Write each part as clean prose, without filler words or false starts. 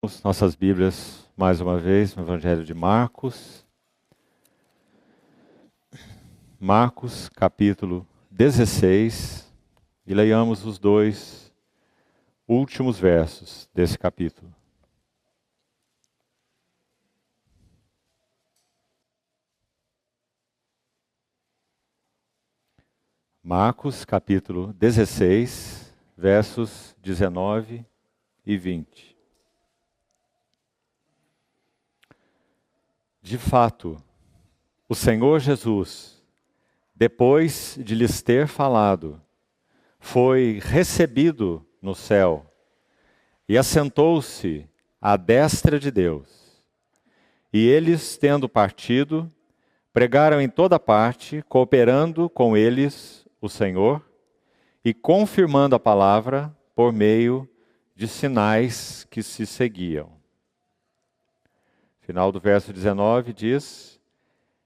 Nossas Bíblias, mais uma vez, no Evangelho de Marcos. Marcos, capítulo 16, e leiamos os dois últimos versos desse capítulo. Marcos, capítulo 16, versos 19 e 20. De fato, o Senhor Jesus, depois de lhes ter falado, foi recebido no céu e assentou-se à destra de Deus. E eles, tendo partido, pregaram em toda parte, cooperando com eles o Senhor e confirmando a palavra por meio de sinais que se seguiam. Final do verso 19 diz: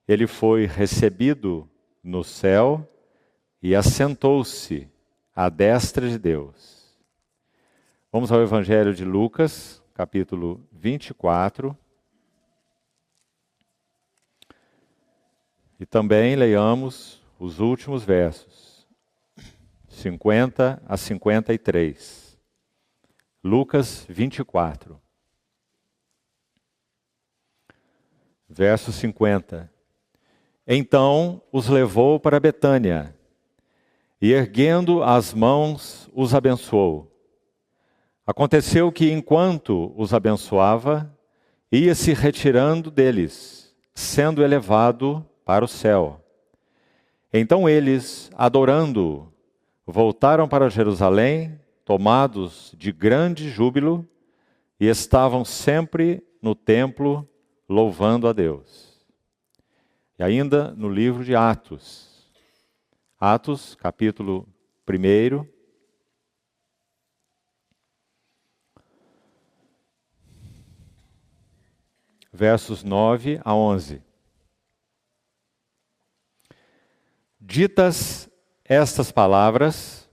ele foi recebido no céu e assentou-se à destra de Deus. Vamos ao Evangelho de Lucas, capítulo 24. E também leiamos os últimos versos, 50 a 53. Lucas 24. Verso 50. Então os levou para Betânia, e erguendo as mãos, os abençoou. Aconteceu que, enquanto os abençoava, ia se retirando deles, sendo elevado para o céu. Então eles, adorando-o, voltaram para Jerusalém, tomados de grande júbilo, e estavam sempre no templo, louvando a Deus. E ainda no livro de Atos, capítulo 1, versos 9 a 11. Ditas estas palavras,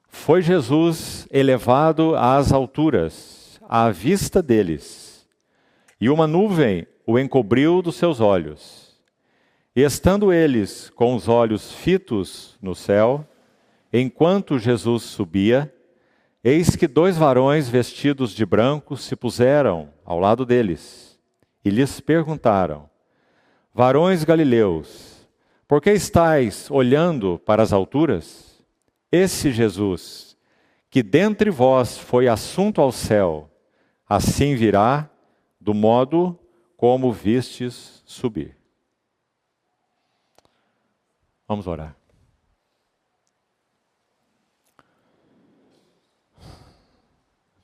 foi Jesus elevado às alturas, à vista deles, e uma nuvem o encobriu dos seus olhos. E estando eles com os olhos fitos no céu, enquanto Jesus subia, eis que dois varões vestidos de branco se puseram ao lado deles, e lhes perguntaram: varões galileus, por que estáis olhando para as alturas? Esse Jesus, que dentre vós foi assunto ao céu, assim virá do modo como vistes subir. Vamos orar.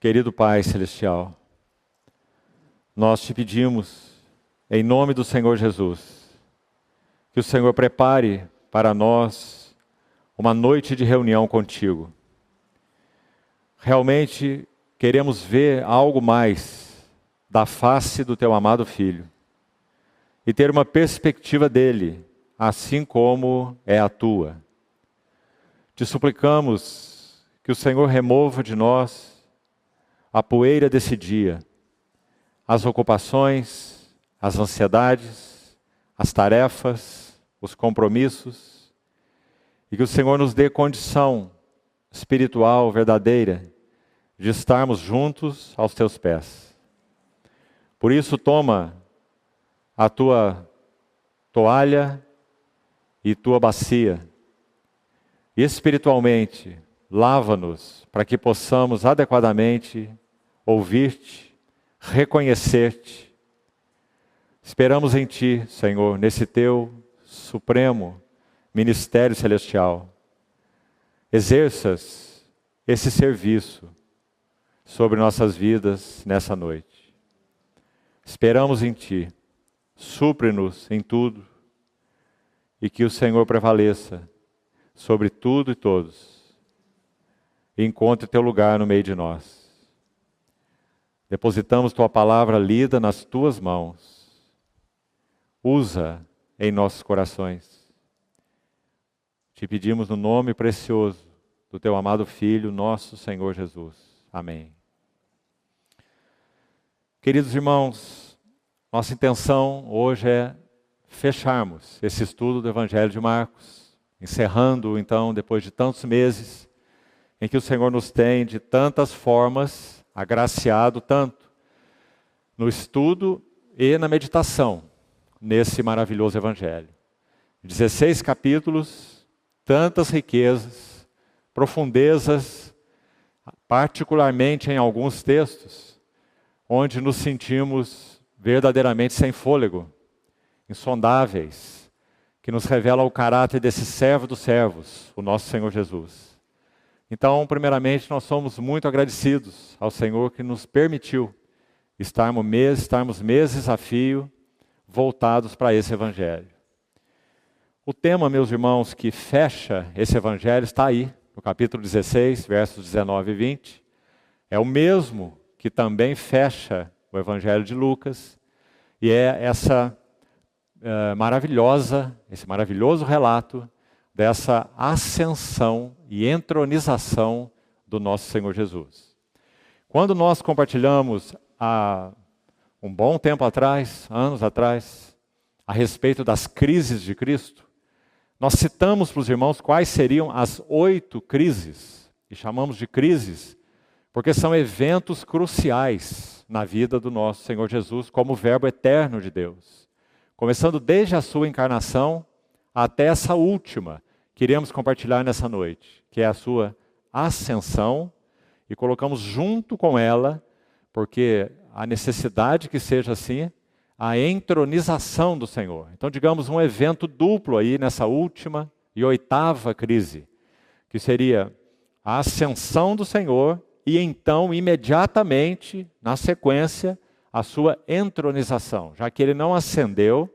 Querido Pai Celestial, nós te pedimos, em nome do Senhor Jesus, que o Senhor prepare para nós uma noite de reunião contigo. Realmente queremos ver algo mais da face do teu amado Filho e ter uma perspectiva dele, assim como é a tua. Te suplicamos que o Senhor remova de nós a poeira desse dia, as ocupações, as ansiedades, as tarefas, os compromissos, e que o Senhor nos dê condição espiritual verdadeira de estarmos juntos aos teus pés. Por isso, toma a tua toalha e tua bacia, e espiritualmente lava-nos para que possamos adequadamente ouvir-te, reconhecer-te. Esperamos em ti, Senhor, nesse teu supremo ministério celestial. Exerças esse serviço sobre nossas vidas nessa noite. Esperamos em ti, supre-nos em tudo e que o Senhor prevaleça sobre tudo e todos. E encontre teu lugar no meio de nós. Depositamos tua palavra lida nas tuas mãos. Usa em nossos corações. Te pedimos no nome precioso do teu amado Filho, nosso Senhor Jesus. Amém. Queridos irmãos, nossa intenção hoje é fecharmos esse estudo do Evangelho de Marcos, encerrando então, depois de tantos meses, em que o Senhor nos tem de tantas formas agraciado tanto no estudo e na meditação nesse maravilhoso Evangelho. 16 capítulos, tantas riquezas, profundezas, particularmente em alguns textos, onde nos sentimos verdadeiramente sem fôlego, insondáveis, que nos revelam o caráter desse servo dos servos, o nosso Senhor Jesus. Então, primeiramente, nós somos muito agradecidos ao Senhor que nos permitiu estarmos meses a fio voltados para esse Evangelho. O tema, meus irmãos, que fecha esse Evangelho está aí, no capítulo 16, versos 19 e 20. É o mesmo que também fecha o Evangelho de Lucas, e é esse maravilhoso relato dessa ascensão e entronização do nosso Senhor Jesus. Quando nós compartilhamos há um bom tempo atrás, anos atrás, a respeito das crises de Cristo, nós citamos para os irmãos quais seriam as 8 crises, e chamamos de crises, porque são eventos cruciais na vida do nosso Senhor Jesus como verbo eterno de Deus. Começando desde a sua encarnação até essa última que iremos compartilhar nessa noite, que é a sua ascensão, e colocamos junto com ela, porque a necessidade que seja assim, a entronização do Senhor. Então, digamos, um evento duplo aí nessa última e 8ª crise, que seria a ascensão do Senhor e então, imediatamente, na sequência, a sua entronização, já que ele não ascendeu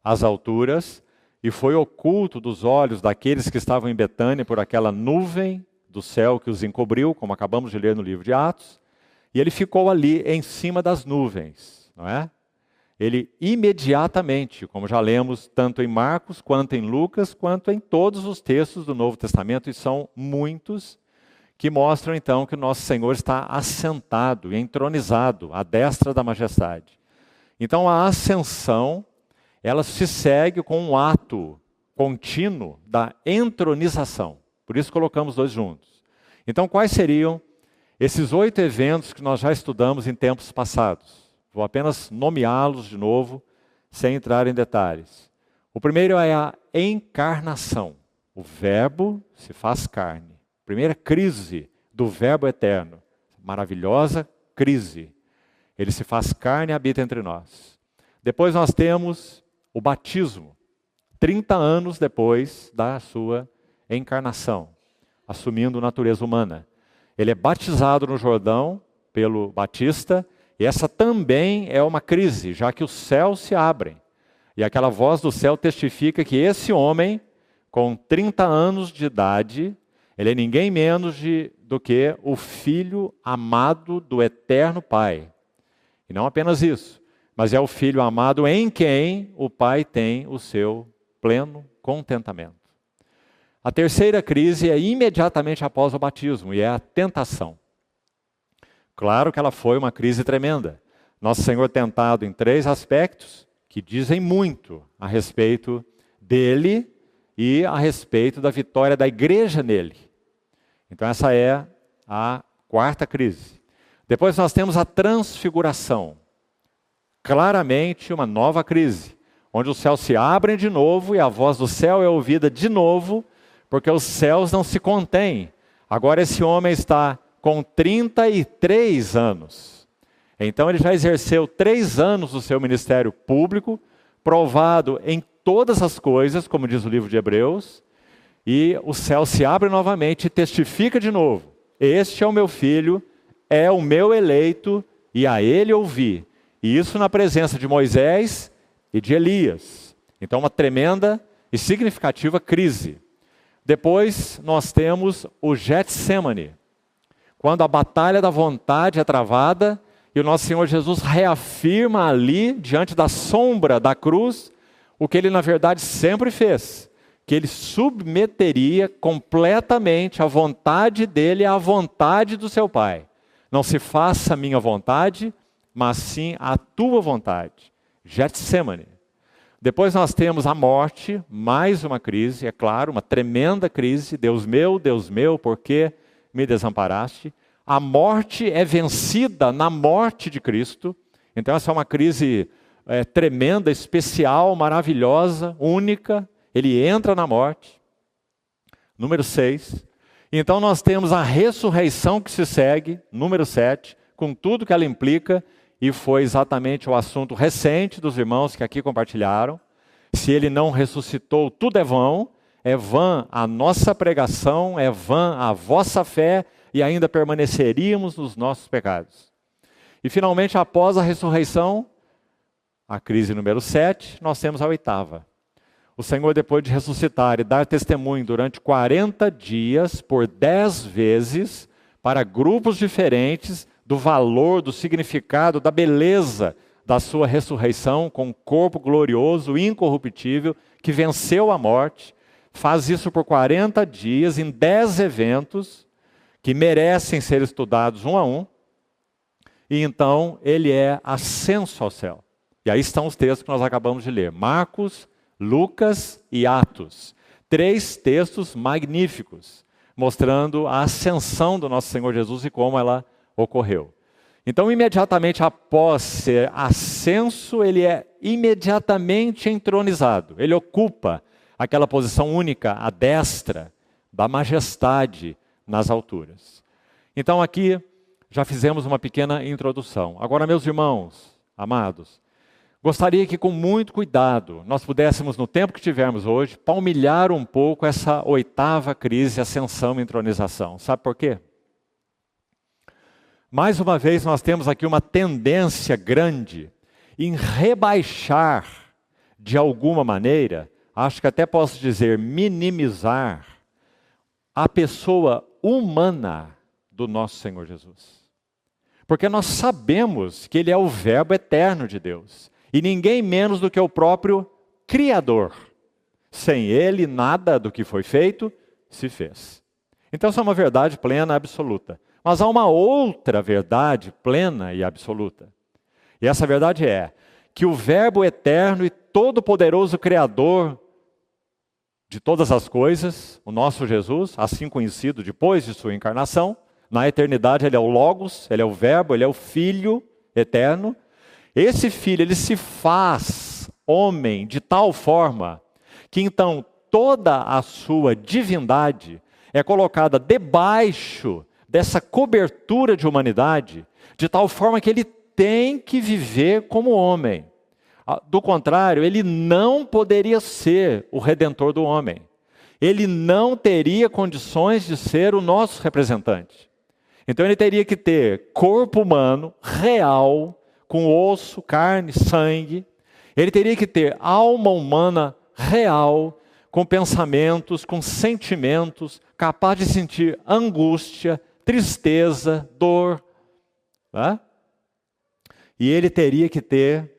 às alturas e foi oculto dos olhos daqueles que estavam em Betânia por aquela nuvem do céu que os encobriu, como acabamos de ler no livro de Atos, e ele ficou ali em cima das nuvens, não é? Ele imediatamente, como já lemos tanto em Marcos, quanto em Lucas, quanto em todos os textos do Novo Testamento, e são muitos, que mostram então que o nosso Senhor está assentado e entronizado à destra da majestade. Então a ascensão, ela se segue com um ato contínuo da entronização. Por isso colocamos dois juntos. Então quais seriam esses 8 eventos que nós já estudamos em tempos passados? Vou apenas nomeá-los de novo, sem entrar em detalhes. O primeiro é a encarnação. O Verbo se faz carne. Primeira crise do Verbo eterno. Maravilhosa crise. Ele se faz carne e habita entre nós. Depois nós temos o batismo. 30 anos depois da sua encarnação, assumindo natureza humana. Ele é batizado no Jordão pelo Batista, e essa também é uma crise, já que os céus se abrem. E aquela voz do céu testifica que esse homem, com 30 anos de idade, ele é ninguém menos do que o Filho amado do Eterno Pai. E não apenas isso, mas é o Filho amado em quem o Pai tem o seu pleno contentamento. A terceira crise é imediatamente após o batismo, e é a tentação. Claro que ela foi uma crise tremenda. Nosso Senhor tentado em 3 aspectos que dizem muito a respeito dele e a respeito da vitória da igreja nele. Então essa é a 4ª crise. Depois nós temos a transfiguração. Claramente uma nova crise, onde os céus se abrem de novo e a voz do céu é ouvida de novo, porque os céus não se contêm. Agora esse homem está com 33 anos. Então ele já exerceu 3 anos do seu ministério público, provado em todas as coisas, como diz o livro de Hebreus, e o céu se abre novamente e testifica de novo. Este é o meu filho, é o meu eleito, e a ele ouvi. E isso na presença de Moisés e de Elias. Então uma tremenda e significativa crise. Depois nós temos o Getsemane, quando a batalha da vontade é travada e o nosso Senhor Jesus reafirma ali, diante da sombra da cruz, o que ele na verdade sempre fez, que ele submeteria completamente a vontade dele à vontade do seu Pai. Não se faça a minha vontade, mas sim a tua vontade. Getsemane. Depois nós temos a morte, mais uma crise, é claro, uma tremenda crise. Deus meu, por que me desamparaste? A morte é vencida na morte de Cristo. Então essa é uma crise tremenda, especial, maravilhosa, única. Ele entra na morte. Número 6. Então nós temos a ressurreição que se segue, número 7, com tudo que ela implica, e foi exatamente o assunto recente dos irmãos que aqui compartilharam. Se ele não ressuscitou, tudo é vã a nossa pregação, é vã a vossa fé, e ainda permaneceríamos nos nossos pecados. E finalmente, após a ressurreição, a crise número 7, nós temos a 8ª. O Senhor, depois de ressuscitar e dar testemunho durante 40 dias, por 10 vezes, para grupos diferentes, do valor, do significado, da beleza da sua ressurreição, com um corpo glorioso, incorruptível, que venceu a morte, faz isso por 40 dias, em 10 eventos, que merecem ser estudados um a um, e então ele é ascenso ao céu. E aí estão os textos que nós acabamos de ler, Marcos, Lucas e Atos. 3 textos magníficos, mostrando a ascensão do nosso Senhor Jesus e como ela ocorreu. Então, imediatamente após ser ascenso, ele é imediatamente entronizado. Ele ocupa aquela posição única, à destra, da majestade nas alturas. Então, aqui já fizemos uma pequena introdução. Agora, meus irmãos, amados, gostaria que com muito cuidado nós pudéssemos, no tempo que tivermos hoje, palmilhar um pouco essa 8ª crise, ascensão e entronização. Sabe por quê? Mais uma vez nós temos aqui uma tendência grande em rebaixar, de alguma maneira, acho que até posso dizer minimizar, a pessoa humana do nosso Senhor Jesus. Porque nós sabemos que Ele é o Verbo eterno de Deus. E ninguém menos do que o próprio Criador. Sem Ele, nada do que foi feito se fez. Então, essa é uma verdade plena e absoluta. Mas há uma outra verdade plena e absoluta. E essa verdade é que o Verbo eterno e todo-poderoso Criador de todas as coisas, o nosso Jesus, assim conhecido depois de sua encarnação, na eternidade Ele é o Logos, Ele é o Verbo, Ele é o Filho eterno. Esse Filho, Ele se faz homem de tal forma que então toda a sua divindade é colocada debaixo dessa cobertura de humanidade, de tal forma que Ele tem que viver como homem. Do contrário, Ele não poderia ser o Redentor do homem. Ele não teria condições de ser o nosso representante. Então Ele teria que ter corpo humano, real, com osso, carne, sangue. Ele teria que ter alma humana real, com pensamentos, com sentimentos, capaz de sentir angústia, tristeza, dor. Né? E ele teria que ter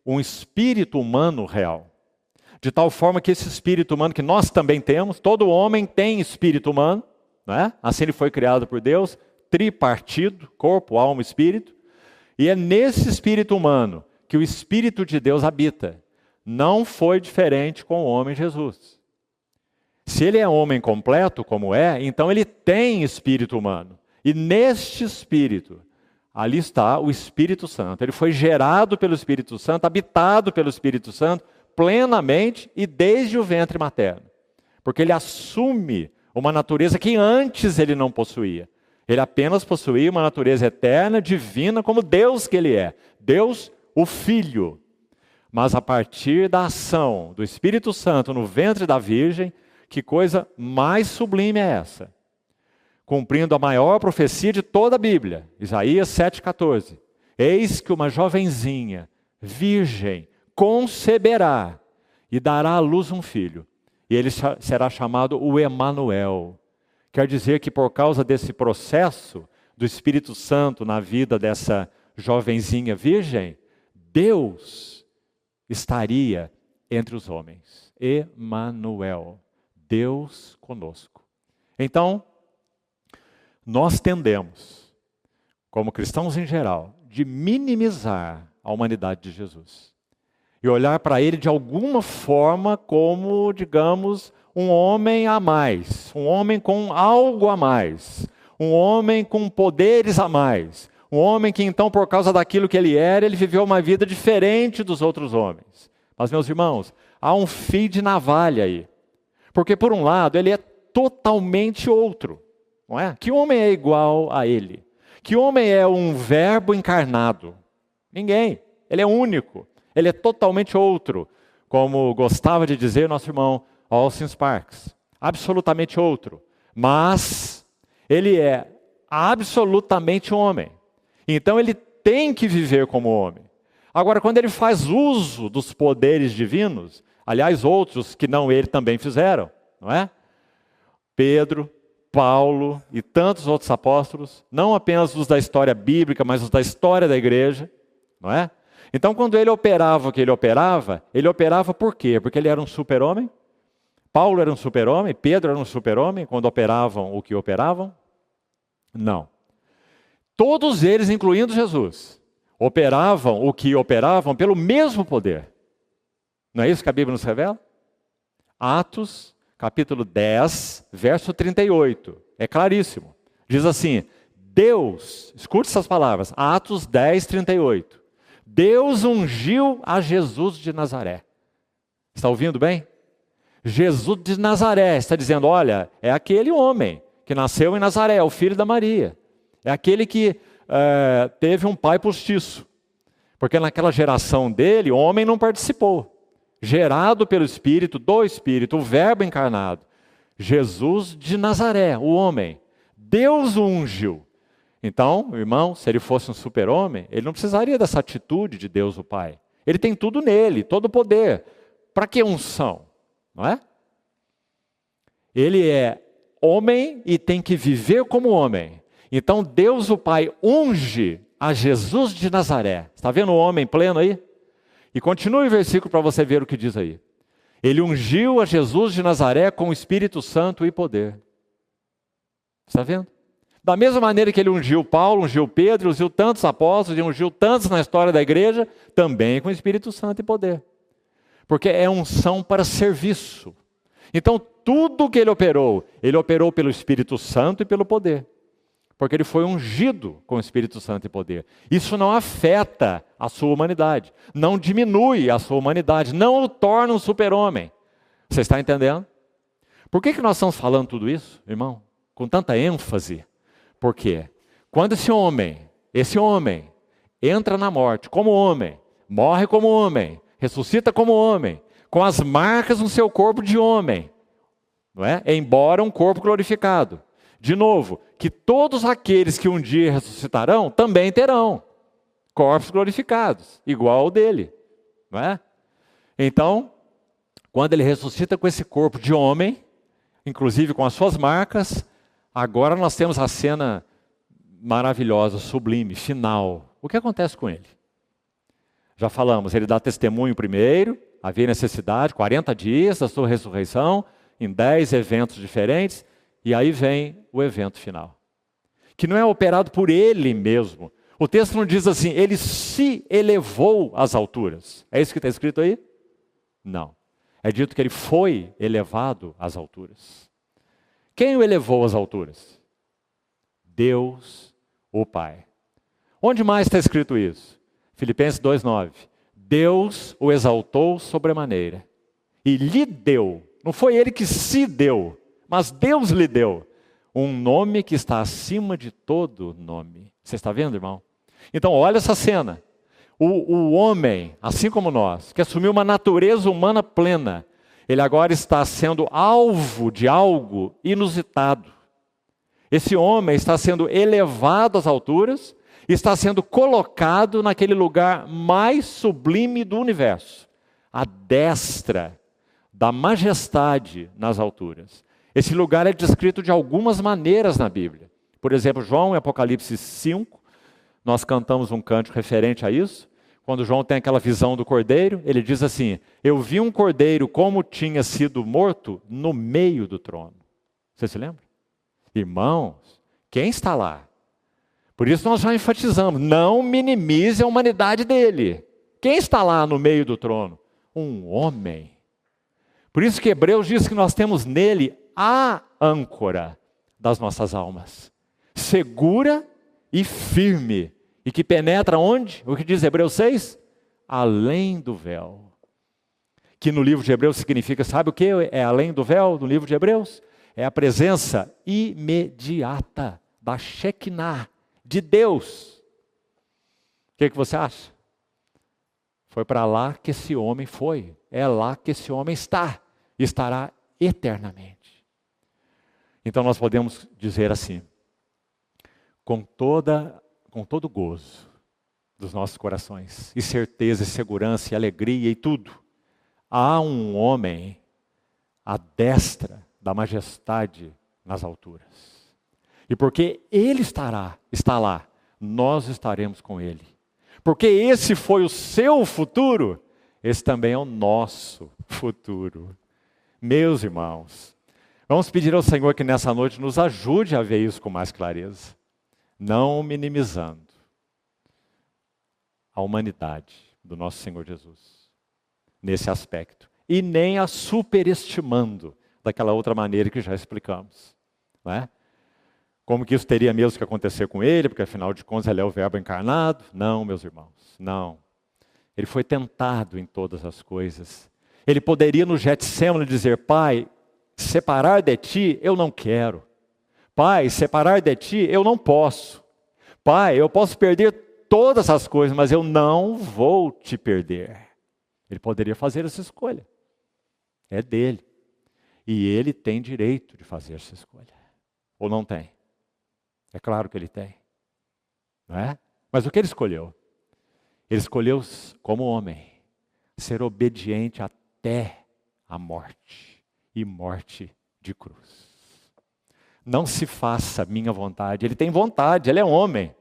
um espírito humano real. De tal forma que esse espírito humano que nós também temos, todo homem tem espírito humano, né? Assim ele foi criado por Deus, tripartido, corpo, alma e espírito. E é nesse espírito humano que o Espírito de Deus habita. Não foi diferente com o homem Jesus. Se ele é homem completo, como é, então ele tem espírito humano. E neste espírito, ali está o Espírito Santo. Ele foi gerado pelo Espírito Santo, habitado pelo Espírito Santo, plenamente e desde o ventre materno. Porque ele assume uma natureza que antes ele não possuía. Ele apenas possuía uma natureza eterna, divina, como Deus que ele é. Deus, o Filho. Mas a partir da ação do Espírito Santo no ventre da Virgem, que coisa mais sublime é essa? Cumprindo a maior profecia de toda a Bíblia, Isaías 7,14. Eis que uma jovenzinha, virgem, conceberá e dará à luz um filho. E ele será chamado o Emanuel. Quer dizer que por causa desse processo do Espírito Santo na vida dessa jovenzinha virgem, Deus estaria entre os homens. Emanuel. Deus conosco. Então, nós tendemos, como cristãos em geral, de minimizar a humanidade de Jesus. E olhar para ele de alguma forma como, digamos, um homem a mais, um homem com algo a mais, um homem com poderes a mais, um homem que então, por causa daquilo que ele era, ele viveu uma vida diferente dos outros homens. Mas, meus irmãos, há um fio de navalha aí. Porque, por um lado, ele é totalmente outro, não é? Que homem é igual a ele? Que homem é um verbo encarnado? Ninguém. Ele é único. Ele é totalmente outro. Como gostava de dizer nosso irmão Austin Sparks. Absolutamente outro. Mas ele é absolutamente homem. Então ele tem que viver como homem. Agora, quando ele faz uso dos poderes divinos, aliás, outros que não ele também fizeram, não é? Pedro, Paulo e tantos outros apóstolos, não apenas os da história bíblica, mas os da história da igreja, não é? Então, quando ele operava o que ele operava por quê? Porque ele era um super-homem? Paulo era um super-homem? Pedro era um super-homem quando operavam o que operavam? Não. Todos eles, incluindo Jesus, operavam o que operavam pelo mesmo poder. Não é isso que a Bíblia nos revela? Atos, capítulo 10, verso 38. É claríssimo. Diz assim, Deus, escute essas palavras, Atos 10, 38. Deus ungiu a Jesus de Nazaré. Está ouvindo bem? Jesus de Nazaré está dizendo, olha, é aquele homem que nasceu em Nazaré, é o filho da Maria. É aquele que teve um pai postiço. Porque naquela geração dele, o homem não participou. Gerado pelo Espírito, do Espírito, o Verbo encarnado. Jesus de Nazaré, o homem. Deus o ungiu. Então, irmão, se ele fosse um super-homem, ele não precisaria dessa atitude de Deus o Pai. Ele tem tudo nele, todo o poder. Para que unção? Não é? Ele é homem e tem que viver como homem. Então Deus o Pai unge a Jesus de Nazaré. Está vendo o homem pleno aí? E continue o versículo para você ver o que diz aí. Ele ungiu a Jesus de Nazaré com o Espírito Santo e poder. Está vendo? Da mesma maneira que ele ungiu Paulo, ungiu Pedro, ungiu tantos apóstolos, e ungiu tantos na história da igreja, também com o Espírito Santo e poder. Porque é unção para serviço. Então, tudo que ele operou pelo Espírito Santo e pelo poder. Porque ele foi ungido com o Espírito Santo e poder. Isso não afeta a sua humanidade, não diminui a sua humanidade, não o torna um super-homem. Você está entendendo? Por que nós estamos falando tudo isso, irmão? Com tanta ênfase. Porque quando esse homem, entra na morte como homem, morre como homem, ressuscita como homem, com as marcas no seu corpo de homem, não é? Embora um corpo glorificado. De novo, que todos aqueles que um dia ressuscitarão também terão corpos glorificados, igual ao dele, não é? Então, quando ele ressuscita com esse corpo de homem, inclusive com as suas marcas, agora nós temos a cena maravilhosa, sublime, final. O que acontece com ele? Já falamos, ele dá testemunho primeiro, havia necessidade, 40 dias da sua ressurreição, em 10 eventos diferentes, e aí vem o evento final. Que não é operado por ele mesmo. O texto não diz assim, ele se elevou às alturas. É isso que está escrito aí? Não. É dito que ele foi elevado às alturas. Quem o elevou às alturas? Deus, o Pai. Onde mais está escrito isso? Filipenses 2,9. Deus o exaltou sobremaneira e lhe deu, não foi ele que se deu, mas Deus lhe deu um nome que está acima de todo nome. Você está vendo, irmão? Então, olha essa cena. O homem, assim como nós, que assumiu uma natureza humana plena, ele agora está sendo alvo de algo inusitado. Esse homem está sendo elevado às alturas, está sendo colocado naquele lugar mais sublime do universo, à destra da majestade nas alturas. Esse lugar é descrito de algumas maneiras na Bíblia. Por exemplo, João, em Apocalipse 5, nós cantamos um cântico referente a isso. Quando João tem aquela visão do cordeiro, ele diz assim, eu vi um cordeiro como tinha sido morto no meio do trono. Você se lembra? Irmãos, quem está lá? Por isso nós já enfatizamos, não minimize a humanidade dele. Quem está lá no meio do trono? Um homem. Por isso que Hebreus diz que nós temos nele a âncora das nossas almas, segura e firme, e que penetra onde? O que diz Hebreus 6? Além do véu. Que no livro de Hebreus significa, sabe o que é além do véu no livro de Hebreus? É a presença imediata da Shekinah, de Deus. O que você acha? Foi para lá que esse homem foi, é lá que esse homem está, estará eternamente. Então nós podemos dizer assim, com todo gozo dos nossos corações, e certeza, e segurança, e alegria, e tudo, há um homem à destra da majestade nas alturas. E porque ele está lá, nós estaremos com ele. Porque esse foi o seu futuro, esse também é o nosso futuro. Meus irmãos, vamos pedir ao Senhor que nessa noite nos ajude a ver isso com mais clareza. Não minimizando a humanidade do nosso Senhor Jesus, nesse aspecto. E nem a superestimando daquela outra maneira que já explicamos. Não é? Como que isso teria mesmo que acontecer com ele, porque afinal de contas ele é o verbo encarnado? Não, meus irmãos, não. Ele foi tentado em todas as coisas. Ele poderia no Getsêmani dizer, Pai, separar de ti eu não quero. Pai, separar de ti eu não posso. Pai, eu posso perder todas as coisas, mas eu não vou te perder. Ele poderia fazer essa escolha. É dele. E ele tem direito de fazer essa escolha. Ou não tem? É claro que ele tem. Não é? Mas o que ele escolheu? Ele escolheu, como homem, ser obediente até a morte. E morte de cruz. Não se faça minha vontade. Ele tem vontade, ele é homem.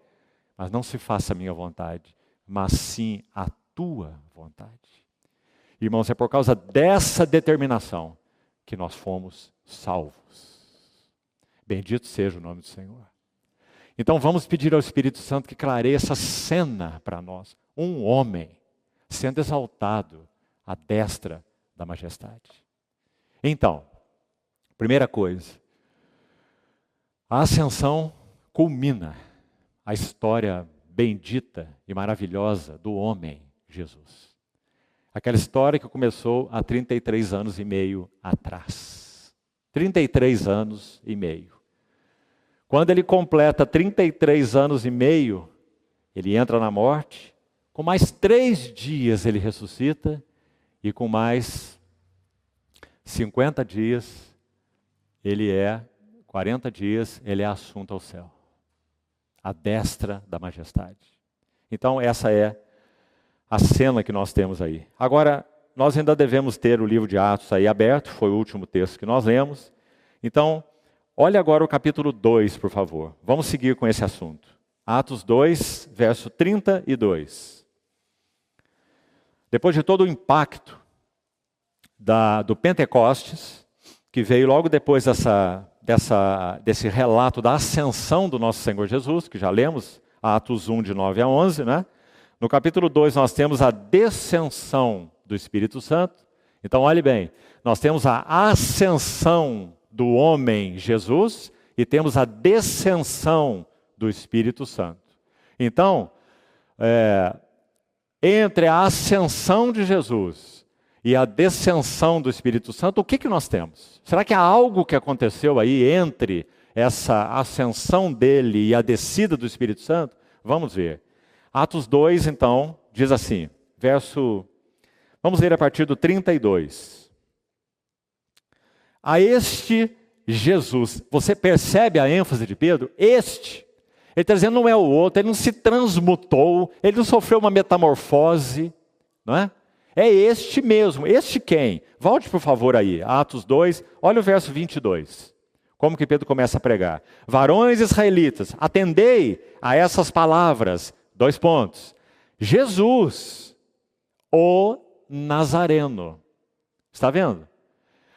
Mas não se faça minha vontade, mas sim a tua vontade. Irmãos, é por causa dessa determinação que nós fomos salvos. Bendito seja o nome do Senhor. Então vamos pedir ao Espírito Santo que clareie essa cena para nós. Um homem sendo exaltado à destra da majestade. Então, primeira coisa, a ascensão culmina a história bendita e maravilhosa do homem Jesus. Aquela história que começou há 33 anos e meio atrás. 33 anos e meio. Quando ele completa 33 anos e meio, ele entra na morte. Com mais 3 dias ele ressuscita. E com mais 50 dias, 40 dias, ele é assunto ao céu. À destra da majestade. Então essa é a cena que nós temos aí. Agora, nós ainda devemos ter o livro de Atos aí aberto, foi o último texto que nós lemos. Então, olhe agora o capítulo 2, por favor. Vamos seguir com esse assunto. Atos 2, verso 32. Depois de todo o impacto do Pentecostes, que veio logo depois desse relato da ascensão do nosso Senhor Jesus, que já lemos, Atos 1, de 9 a 11, né? No capítulo 2 nós temos a descensão do Espírito Santo. Então olhe bem, nós temos a ascensão do homem Jesus e temos a descensão do Espírito Santo. Então, entre a ascensão de Jesus e a descensão do Espírito Santo, o que nós temos? Será que há algo que aconteceu aí entre essa ascensão dele e a descida do Espírito Santo? Vamos ver. Atos 2, então, diz assim, vamos ler a partir do 32. A este Jesus, você percebe a ênfase de Pedro? Este, ele está dizendo não é o outro, ele não se transmutou, ele não sofreu uma metamorfose, não é? É este mesmo, este quem? Volte por favor aí, Atos 2, olha o verso 22. Como que Pedro começa a pregar? Varões israelitas, atendei a essas palavras. 2 pontos. Jesus, o Nazareno. Está vendo?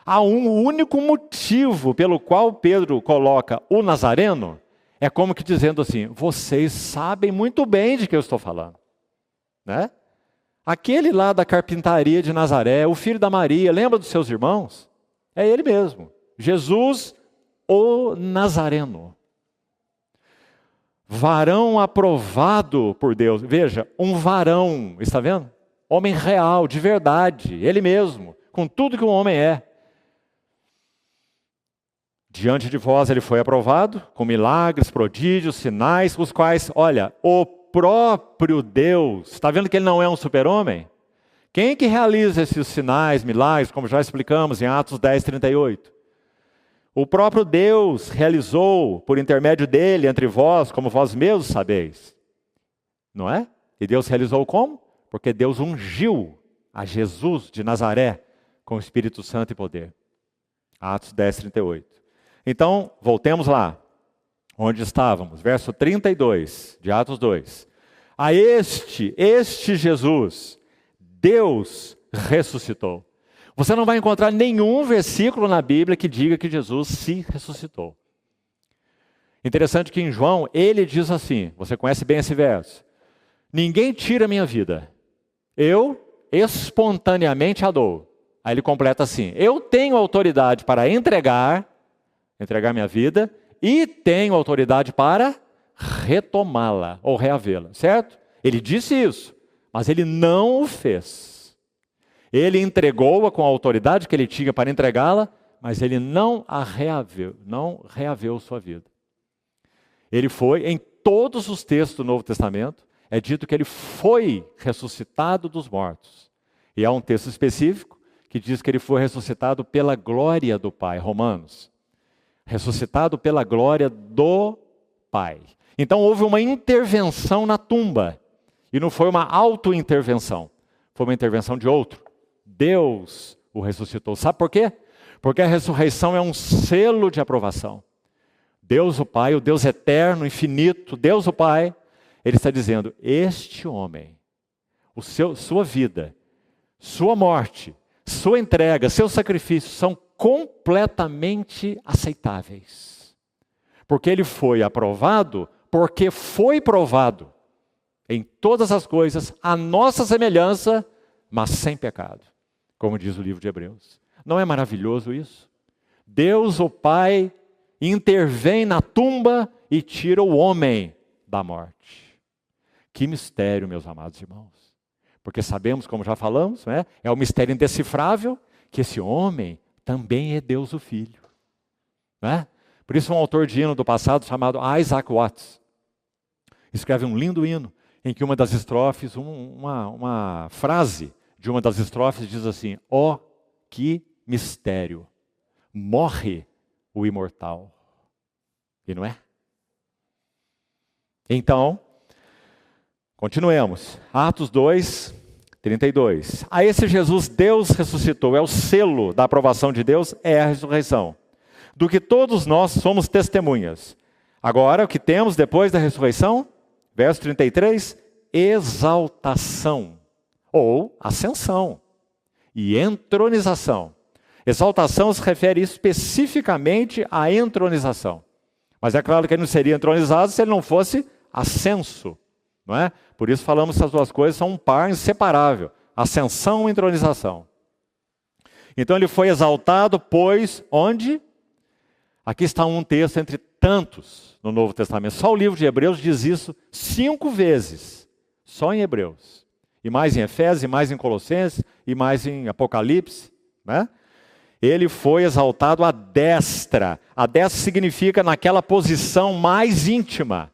Há um único motivo pelo qual Pedro coloca o Nazareno, É como que dizendo assim, vocês sabem muito bem de que eu estou falando. Né? Aquele lá da carpintaria de Nazaré, o filho da Maria, lembra dos seus irmãos? É ele mesmo, Jesus, o Nazareno. Varão aprovado por Deus. Veja, um varão, está vendo? Homem real, de verdade, ele mesmo, com tudo que um homem é. Diante de vós ele foi aprovado, com milagres, prodígios, sinais, os quais, olha, o próprio Deus, está vendo que ele não é um super-homem? Quem que realiza esses sinais, milagres, como já explicamos em Atos 10, 38? O próprio Deus realizou por intermédio dele entre vós, como vós mesmos sabeis. Não é? E Deus realizou como? Porque Deus ungiu a Jesus de Nazaré com o Espírito Santo e poder. Atos 10, 38. Então, voltemos lá, onde estávamos, verso 32 de Atos 2. A este Jesus, Deus ressuscitou. Você não vai encontrar nenhum versículo na Bíblia que diga que Jesus se ressuscitou. Interessante que em João, ele diz assim, você conhece bem esse verso. Ninguém tira a minha vida, eu espontaneamente a dou. Aí ele completa assim, eu tenho autoridade para entregar minha vida e tenho autoridade para retomá-la ou reavê-la, certo? Ele disse isso, mas ele não o fez. Ele entregou-a com a autoridade que ele tinha para entregá-la, mas ele não a reaveu sua vida. Ele foi, em todos os textos do Novo Testamento, é dito que ele foi ressuscitado dos mortos. E há um texto específico que diz que ele foi ressuscitado pela glória do Pai, Romanos. Ressuscitado pela glória do Pai. Então houve uma intervenção na tumba. E não foi uma auto-intervenção. Foi uma intervenção de outro. Deus o ressuscitou. Sabe por quê? Porque a ressurreição é um selo de aprovação. Deus o Pai, o Deus eterno, infinito, Deus o Pai, ele está dizendo, este homem, sua vida, sua morte, sua entrega, seu sacrifício são completamente aceitáveis. Porque ele foi aprovado, porque foi provado em todas as coisas, a nossa semelhança, mas sem pecado. Como diz o livro de Hebreus. Não é maravilhoso isso? Deus, o Pai, intervém na tumba e tira o homem da morte. Que mistério, meus amados irmãos. Porque sabemos, como já falamos, né? É um mistério indecifrável, que esse homem também é Deus o Filho. Né? Por isso um autor de hino do passado chamado Isaac Watts escreve um lindo hino em que uma das estrofes, uma frase de uma das estrofes diz assim, ó, que mistério, morre o imortal. E não é? Então, continuemos. Atos 2, 32. A esse Jesus Deus ressuscitou, é o selo da aprovação de Deus, é a ressurreição. Do que todos nós somos testemunhas. Agora, o que temos depois da ressurreição? Verso 33, exaltação, ou ascensão, e entronização. Exaltação se refere especificamente à entronização. Mas é claro que ele não seria entronizado se ele não fosse ascenso. Não é? Por isso falamos que essas duas coisas são um par inseparável. Ascensão e entronização. Então ele foi exaltado, pois, onde? Aqui está um texto entre tantos no Novo Testamento. Só o livro de Hebreus diz isso 5 vezes. Só em Hebreus. E mais em Efésios, e mais em Colossenses, e mais em Apocalipse. Né? Ele foi exaltado à destra. A destra significa naquela posição mais íntima.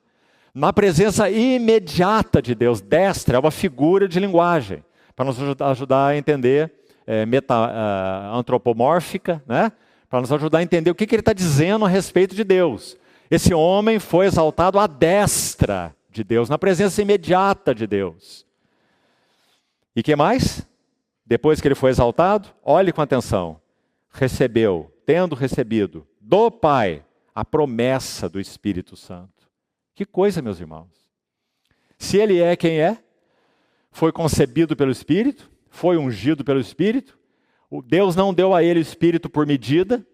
Na presença imediata de Deus. Destra é uma figura de linguagem. Para nos ajudar a entender, antropomórfica, né? Para nos ajudar a entender o que ele está dizendo a respeito de Deus. Esse homem foi exaltado à destra de Deus, na presença imediata de Deus. E que mais? Depois que ele foi exaltado, olhe com atenção. Recebeu, tendo recebido do Pai, a promessa do Espírito Santo. Que coisa, meus irmãos. Se ele é quem é, foi concebido pelo Espírito, foi ungido pelo Espírito, Deus não deu a ele o Espírito por medida,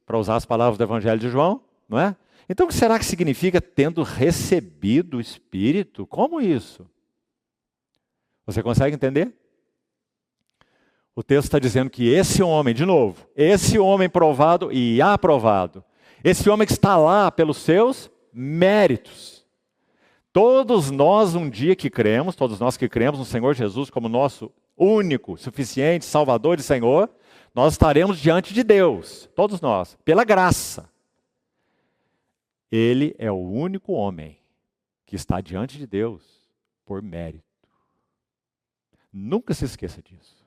para usar as palavras do Evangelho de João, não é? Então, o que será que significa tendo recebido o Espírito? Como isso? Você consegue entender? O texto está dizendo que esse homem, de novo, esse homem provado e aprovado, esse homem que está lá pelos seus méritos. Todos nós um dia que cremos, todos nós que cremos no Senhor Jesus como nosso único, suficiente Salvador e Senhor, nós estaremos diante de Deus, todos nós, pela graça. Ele é o único homem que está diante de Deus por mérito. Nunca se esqueça disso.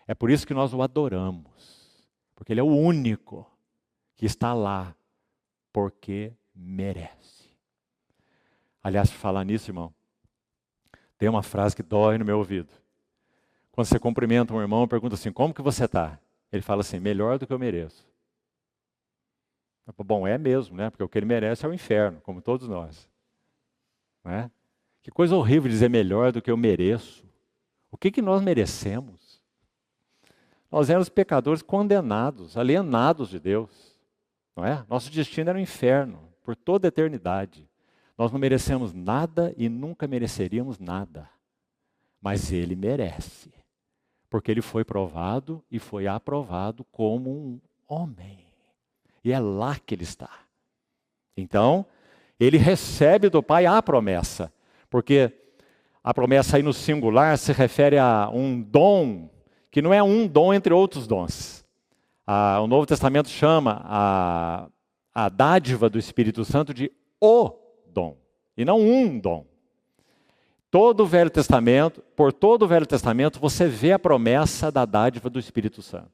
É por isso que nós o adoramos, porque ele é o único que está lá porque merece. Aliás, por falar nisso, irmão, tem uma frase que dói no meu ouvido. Quando você cumprimenta um irmão, pergunta assim, como que você está? Ele fala assim, melhor do que eu mereço. Bom, é mesmo, né? Porque o que ele merece é o inferno, como todos nós. Não é? Que coisa horrível dizer melhor do que eu mereço. O que nós merecemos? Nós éramos pecadores condenados, alienados de Deus. Não é? Nosso destino era o inferno, por toda a eternidade. Nós não merecemos nada e nunca mereceríamos nada. Mas Ele merece. Porque Ele foi provado e foi aprovado como um homem. E é lá que Ele está. Então, Ele recebe do Pai a promessa. Porque a promessa aí no singular se refere a um dom, que não é um dom entre outros dons. O Novo Testamento chama a dádiva do Espírito Santo de o dom, e não um dom. Todo o Velho Testamento, por todo o Velho Testamento, você vê a promessa da dádiva do Espírito Santo.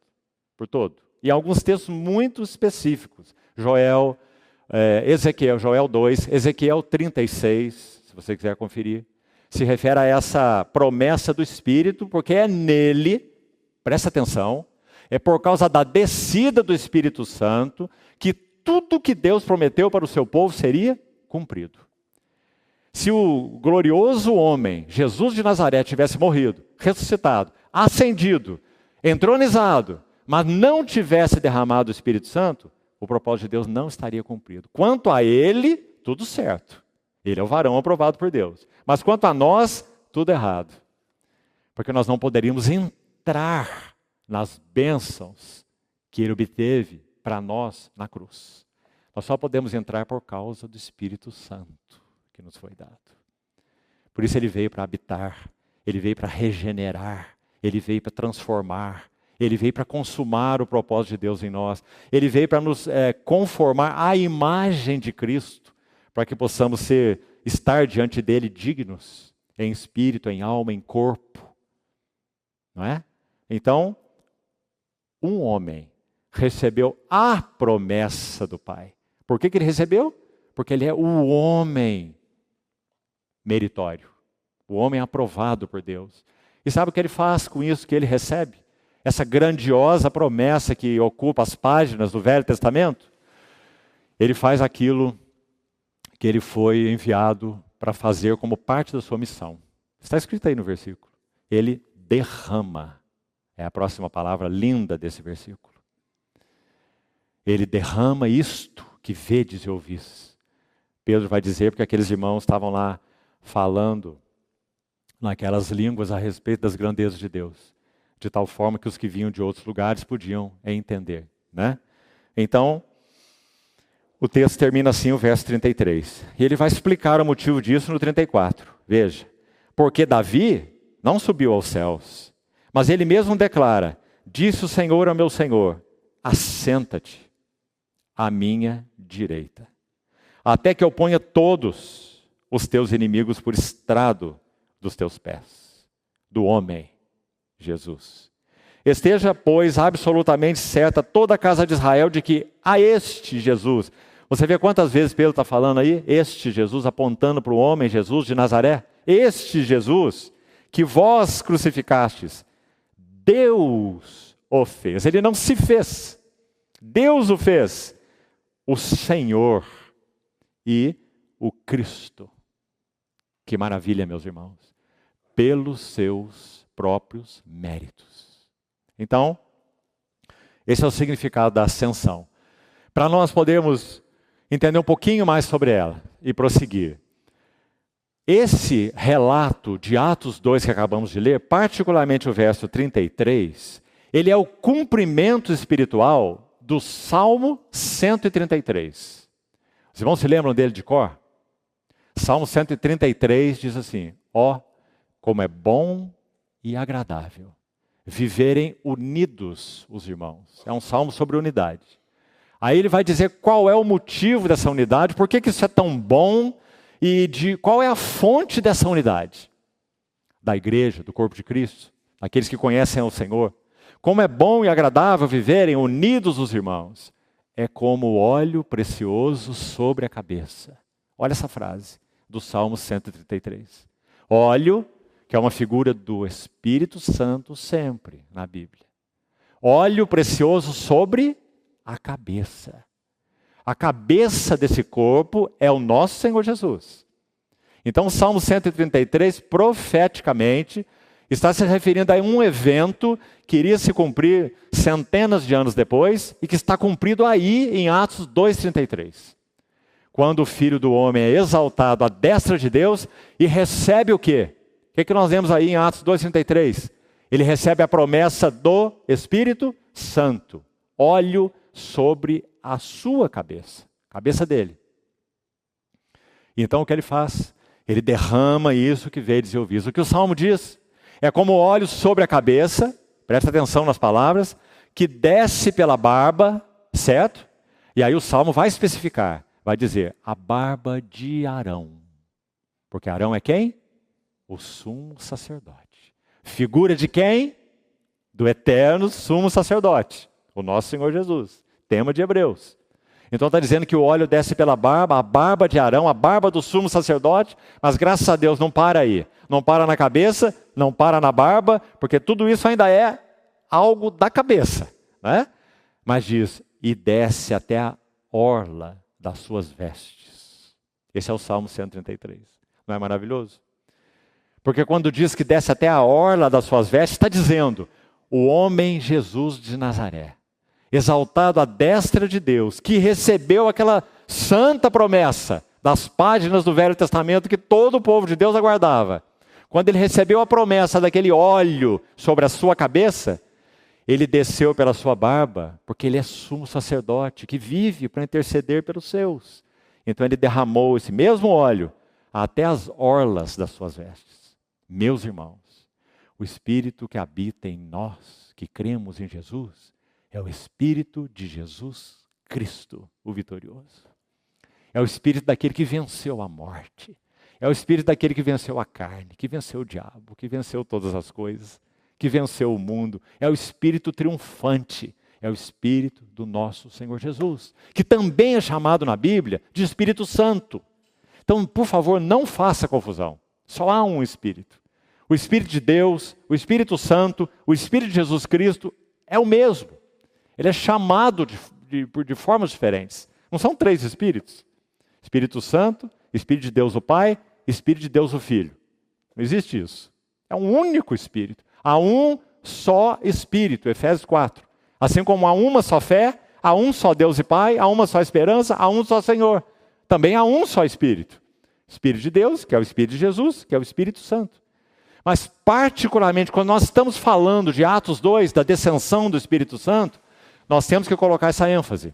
Por todo. E alguns textos muito específicos. Ezequiel, Joel 2, Ezequiel 36, se você quiser conferir. Se refere a essa promessa do Espírito, porque é nele, presta atenção, é por causa da descida do Espírito Santo que tudo que Deus prometeu para o seu povo seria cumprido. Se o glorioso homem, Jesus de Nazaré, tivesse morrido, ressuscitado, ascendido, entronizado, mas não tivesse derramado o Espírito Santo, o propósito de Deus não estaria cumprido. Quanto a ele, tudo certo. Ele é o varão aprovado por Deus. Mas quanto a nós, tudo errado. Porque nós não poderíamos entrar nas bênçãos que Ele obteve para nós na cruz. Nós só podemos entrar por causa do Espírito Santo que nos foi dado. Por isso Ele veio para habitar, Ele veio para regenerar, Ele veio para transformar, Ele veio para consumar o propósito de Deus em nós. Ele veio para nos conformar à imagem de Cristo, para que possamos estar diante dele dignos, em espírito, em alma, em corpo. Não é? Então, um homem recebeu a promessa do Pai. Por que ele recebeu? Porque ele é o homem meritório, o homem aprovado por Deus. E sabe o que ele faz com isso que ele recebe? Essa grandiosa promessa que ocupa as páginas do Velho Testamento? Ele faz aquilo que ele foi enviado para fazer como parte da sua missão. Está escrito aí no versículo. Ele derrama. É a próxima palavra linda desse versículo. Ele derrama isto que vedes e ouvis. Pedro vai dizer porque aqueles irmãos estavam lá falando naquelas línguas a respeito das grandezas de Deus, de tal forma que os que vinham de outros lugares podiam entender, né? Então, o texto termina assim, o verso 33. E ele vai explicar o motivo disso no 34. Veja, porque Davi não subiu aos céus, mas ele mesmo declara, disse o Senhor ao meu Senhor, assenta-te à minha direita, até que eu ponha todos os teus inimigos por estrado dos teus pés. Do homem, Jesus. Esteja, pois, absolutamente certa toda a casa de Israel de que a este Jesus, você vê quantas vezes Pedro está falando aí? Este Jesus, apontando para o homem Jesus de Nazaré. Este Jesus que vós crucificastes, Deus o fez. Ele não se fez. Deus o fez. O Senhor e o Cristo. Que maravilha, meus irmãos. Pelos seus próprios méritos. Então, esse é o significado da ascensão. Para nós podermos entender um pouquinho mais sobre ela e prosseguir. Esse relato de Atos 2 que acabamos de ler, particularmente o verso 33, ele é o cumprimento espiritual do Salmo 133. Os irmãos se lembram dele de cor? Salmo 133 diz assim: ó, como é bom e agradável viverem unidos os irmãos. É um salmo sobre unidade. Aí ele vai dizer qual é o motivo dessa unidade, por que isso é tão bom e qual é a fonte dessa unidade. Da igreja, do corpo de Cristo, aqueles que conhecem o Senhor. Como é bom e agradável viverem unidos os irmãos. É como óleo precioso sobre a cabeça. Olha essa frase do Salmo 133. Óleo, que é uma figura do Espírito Santo sempre na Bíblia. Óleo precioso sobre a cabeça. A cabeça desse corpo é o nosso Senhor Jesus. Então o Salmo 133, profeticamente, está se referindo a um evento que iria se cumprir centenas de anos depois e que está cumprido aí em Atos 2,33. Quando o Filho do Homem é exaltado à destra de Deus e recebe o quê? O que nós vemos aí em Atos 2,33? Ele recebe a promessa do Espírito Santo. Óleo sobre a sua cabeça. Cabeça dele. Então o que ele faz? Ele derrama isso que veio dizer ouvir. O que o Salmo diz? É como óleo sobre a cabeça, presta atenção nas palavras, que desce pela barba, certo? E aí o Salmo vai especificar, vai dizer, a barba de Arão. Porque Arão é quem? O sumo sacerdote. Figura de quem? Do eterno sumo sacerdote, o nosso Senhor Jesus. Tema de Hebreus. Então está dizendo que o óleo desce pela barba, a barba de Arão, a barba do sumo sacerdote, mas graças a Deus não para aí. Não para na cabeça, não para na barba, porque tudo isso ainda é algo da cabeça, né? Mas diz, e desce até a orla das suas vestes. Esse é o Salmo 133. Não é maravilhoso? Porque quando diz que desce até a orla das suas vestes, está dizendo, o homem Jesus de Nazaré, exaltado à destra de Deus, que recebeu aquela santa promessa das páginas do Velho Testamento que todo o povo de Deus aguardava. Quando ele recebeu a promessa daquele óleo sobre a sua cabeça, ele desceu pela sua barba, porque ele é sumo sacerdote, que vive para interceder pelos seus. Então ele derramou esse mesmo óleo até as orlas das suas vestes. Meus irmãos, o Espírito que habita em nós, que cremos em Jesus, é o Espírito de Jesus Cristo, o vitorioso. É o Espírito daquele que venceu a morte. É o Espírito daquele que venceu a carne, que venceu o diabo, que venceu todas as coisas, que venceu o mundo. É o Espírito triunfante. É o Espírito do nosso Senhor Jesus, que também é chamado na Bíblia de Espírito Santo. Então, por favor, não faça confusão. Só há um Espírito. O Espírito de Deus, o Espírito Santo, o Espírito de Jesus Cristo é o mesmo. Ele é chamado de formas diferentes. Não são três Espíritos. Espírito Santo, Espírito de Deus o Pai, Espírito de Deus o Filho. Não existe isso. É um único Espírito. Há um só Espírito, Efésios 4. Assim como há uma só fé, há um só Deus e Pai, há uma só esperança, há um só Senhor. Também há um só Espírito. Espírito de Deus, que é o Espírito de Jesus, que é o Espírito Santo. Mas particularmente quando nós estamos falando de Atos 2, da descensão do Espírito Santo, nós temos que colocar essa ênfase.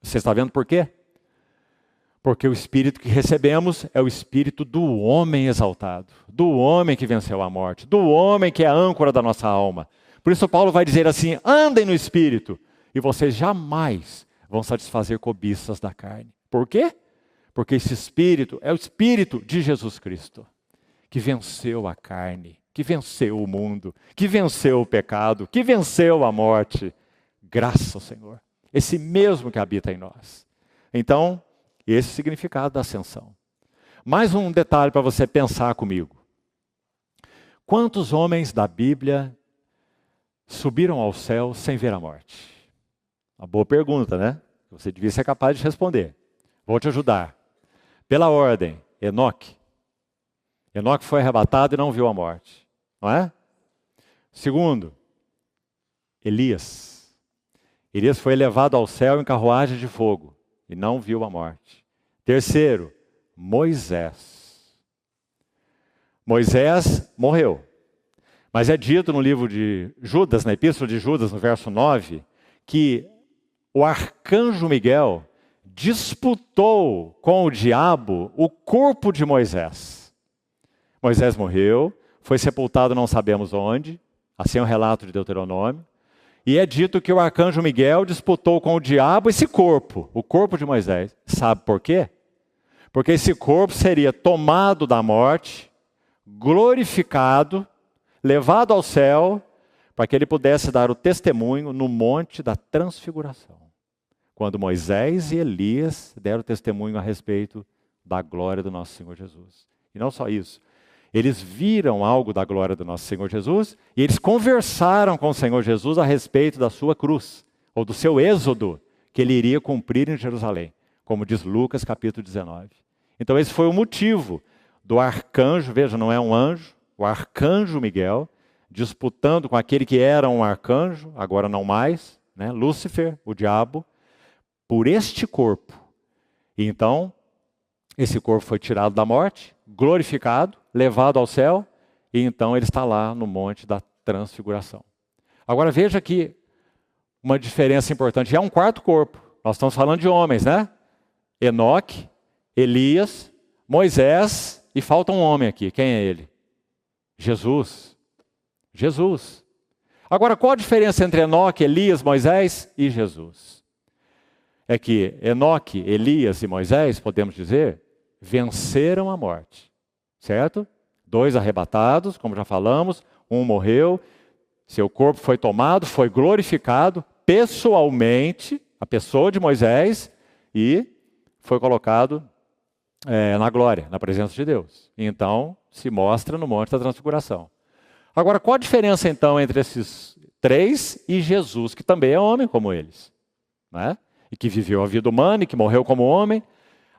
Você está vendo por quê? Porque o Espírito que recebemos é o Espírito do homem exaltado, do homem que venceu a morte, do homem que é a âncora da nossa alma. Por isso Paulo vai dizer assim, andem no Espírito, e vocês jamais vão satisfazer cobiças da carne. Por quê? Porque esse Espírito é o Espírito de Jesus Cristo, que venceu a carne, que venceu o mundo, que venceu o pecado, que venceu a morte. Graças ao Senhor. Esse mesmo que habita em nós. Então, esse é o significado da ascensão. Mais um detalhe para você pensar comigo. Quantos homens da Bíblia subiram ao céu sem ver a morte? Uma boa pergunta, né? Você devia ser capaz de responder. Vou te ajudar. Pela ordem, Enoque. Enoque foi arrebatado e não viu a morte. Não é? Segundo, Elias. Elias foi levado ao céu em carruagem de fogo. e não viu a morte. Terceiro, Moisés. Moisés morreu. Mas é dito no livro de Judas, na Epístola de Judas, no verso 9, que o arcanjo Miguel disputou com o diabo o corpo de Moisés. Moisés morreu, foi sepultado não sabemos onde, assim é o relato de Deuteronômio, e é dito que o arcanjo Miguel disputou com o diabo esse corpo, o corpo de Moisés. Sabe por quê? Porque esse corpo seria tomado da morte, glorificado, levado ao céu, para que ele pudesse dar o testemunho no monte da transfiguração. Quando Moisés e Elias deram testemunho a respeito da glória do nosso Senhor Jesus. E não só isso, eles viram algo da glória do nosso Senhor Jesus e eles conversaram com o Senhor Jesus a respeito da sua cruz, ou do seu êxodo, que ele iria cumprir em Jerusalém, como diz Lucas capítulo 19. Então esse foi o motivo do arcanjo, veja, não é um anjo, o arcanjo Miguel, disputando com aquele que era um arcanjo, agora não mais, né, Lúcifer, o diabo, por este corpo. E então, esse corpo foi tirado da morte, glorificado, levado ao céu, e então ele está lá no monte da transfiguração. Agora veja aqui uma diferença importante, é um quarto corpo. Nós estamos falando de homens, né? Enoque, Elias, Moisés, e falta um homem aqui. Quem é ele? Jesus. Jesus. Agora, qual a diferença entre Enoque, Elias, Moisés e Jesus? É que Enoque, Elias e Moisés, podemos dizer, venceram a morte. Certo? 2 arrebatados, como já falamos, um morreu, seu corpo foi tomado, foi glorificado pessoalmente, a pessoa de Moisés, e foi colocado na glória, na presença de Deus. E então, se mostra no Monte da Transfiguração. Agora, qual a diferença então entre esses 3 e Jesus, que também é homem como eles, né? E que viveu a vida humana e que morreu como homem?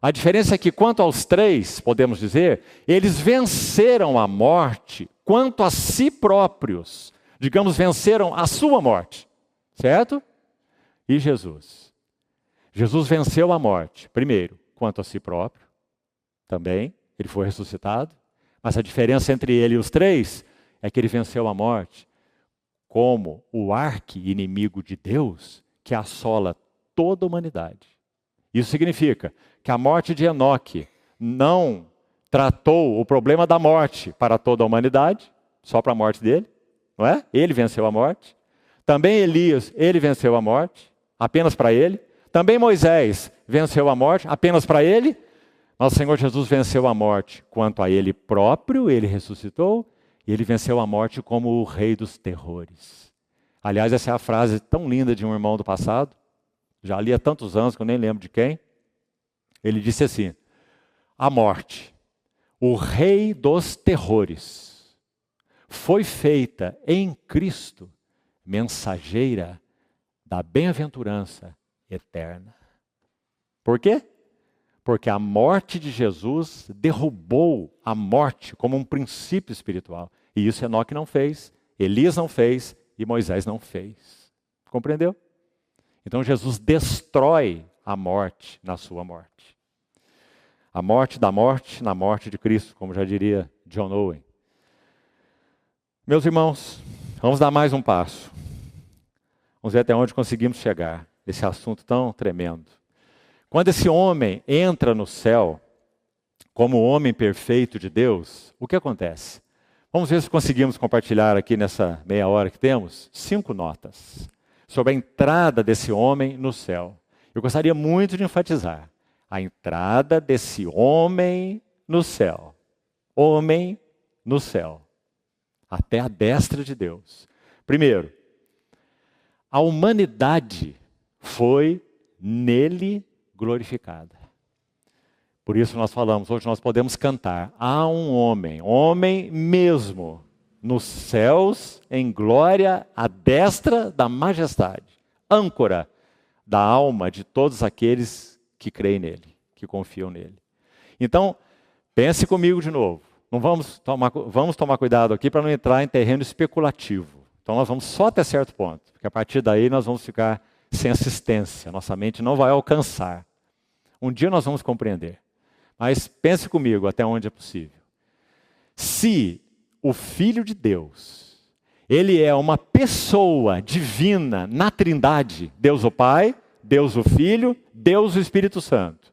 A diferença é que, quanto aos 3, podemos dizer, eles venceram a morte quanto a si próprios. Digamos, venceram a sua morte, certo? E Jesus? Jesus venceu a morte, primeiro, quanto a si próprio, também, ele foi ressuscitado. Mas a diferença entre ele e os 3 é que ele venceu a morte como o arqui-inimigo de Deus que assola toda a humanidade. Isso significa que a morte de Enoque não tratou o problema da morte para toda a humanidade, só para a morte dele, não é? Ele venceu a morte. Também Elias, ele venceu a morte, apenas para ele. Também Moisés venceu a morte, apenas para ele. Nosso Senhor Jesus venceu a morte quanto a ele próprio, ele ressuscitou, e ele venceu a morte como o rei dos terrores. Aliás, essa é a frase tão linda de um irmão do passado, já li há tantos anos que eu nem lembro de quem. Ele disse assim: a morte, o rei dos terrores, foi feita em Cristo mensageira da bem-aventurança eterna. Por quê? Porque a morte de Jesus derrubou a morte como um princípio espiritual. E isso Enoque não fez, Elias não fez e Moisés não fez. Compreendeu? Então Jesus destrói a morte na sua morte. A morte da morte na morte de Cristo, como já diria John Owen. Meus irmãos, vamos dar mais um passo. Vamos ver até onde conseguimos chegar, esse assunto tão tremendo. Quando esse homem entra no céu, como o homem perfeito de Deus, o que acontece? Vamos ver se conseguimos compartilhar aqui nessa meia hora que temos 5 notas sobre a entrada desse homem no céu. Eu gostaria muito de enfatizar a entrada desse homem no céu. Homem no céu. Até a destra de Deus. Primeiro, a humanidade foi nele glorificada. Por isso nós falamos, hoje nós podemos cantar, há um homem, homem mesmo, nos céus, em glória, à destra da majestade, âncora da alma de todos aqueles que creem nele, que confiam nele. Então, pense comigo de novo. Vamos tomar cuidado aqui para não entrar em terreno especulativo. Então nós vamos só até certo ponto, porque a partir daí nós vamos ficar sem assistência, nossa mente não vai alcançar. Um dia nós vamos compreender. Mas pense comigo até onde é possível. Se o Filho de Deus, ele é uma pessoa divina na Trindade, Deus o Pai, Deus o Filho, Deus o Espírito Santo.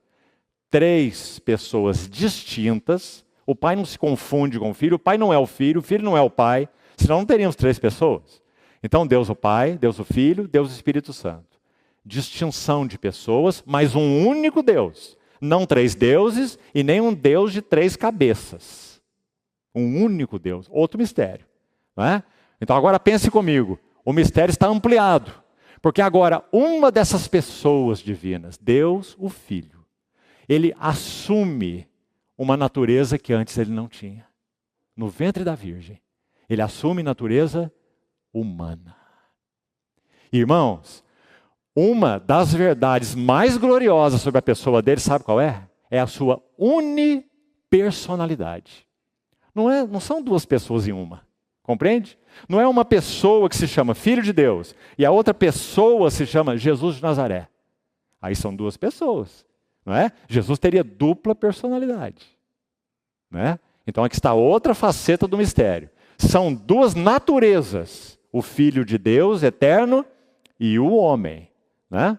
3 pessoas distintas. O Pai não se confunde com o Filho, o Pai não é o Filho não é o Pai, senão não teríamos 3 pessoas. Então Deus o Pai, Deus o Filho, Deus o Espírito Santo. Distinção de pessoas, mas um único Deus. Não 3 deuses e nem um Deus de 3 cabeças. Um único Deus. Outro mistério. Não é? Então agora pense comigo. O mistério está ampliado. Porque agora uma dessas pessoas divinas, Deus o Filho, ele assume uma natureza que antes ele não tinha. No ventre da Virgem. Ele assume natureza humana. Irmãos, uma das verdades mais gloriosas sobre a pessoa dele, sabe qual é? É a sua unipersonalidade. Não são 2 pessoas em uma. Compreende? Não é uma pessoa que se chama Filho de Deus e a outra pessoa se chama Jesus de Nazaré. Aí são 2 pessoas. Não é? Jesus teria dupla personalidade. Não é? Então aqui está outra faceta do mistério. São 2 naturezas. O Filho de Deus eterno e o homem. Né?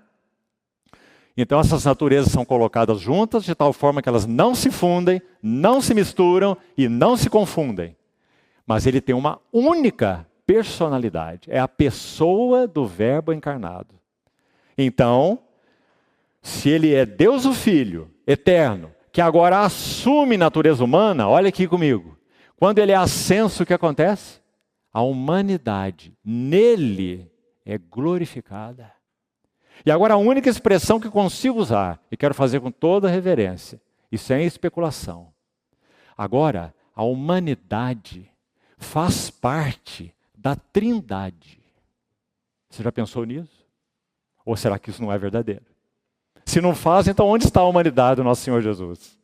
Então essas naturezas são colocadas juntas de tal forma que elas não se fundem, não se misturam e não se confundem. Mas ele tem uma única personalidade. É a pessoa do Verbo encarnado. Então, se ele é Deus o Filho eterno, que agora assume natureza humana, olha aqui comigo. Quando ele é ascenso, o que acontece? A humanidade nele é glorificada. E agora a única expressão que consigo usar, e quero fazer com toda reverência, e sem especulação. Agora, a humanidade faz parte da Trindade. Você já pensou nisso? Ou será que isso não é verdadeiro? Se não faz, então onde está a humanidade do nosso Senhor Jesus?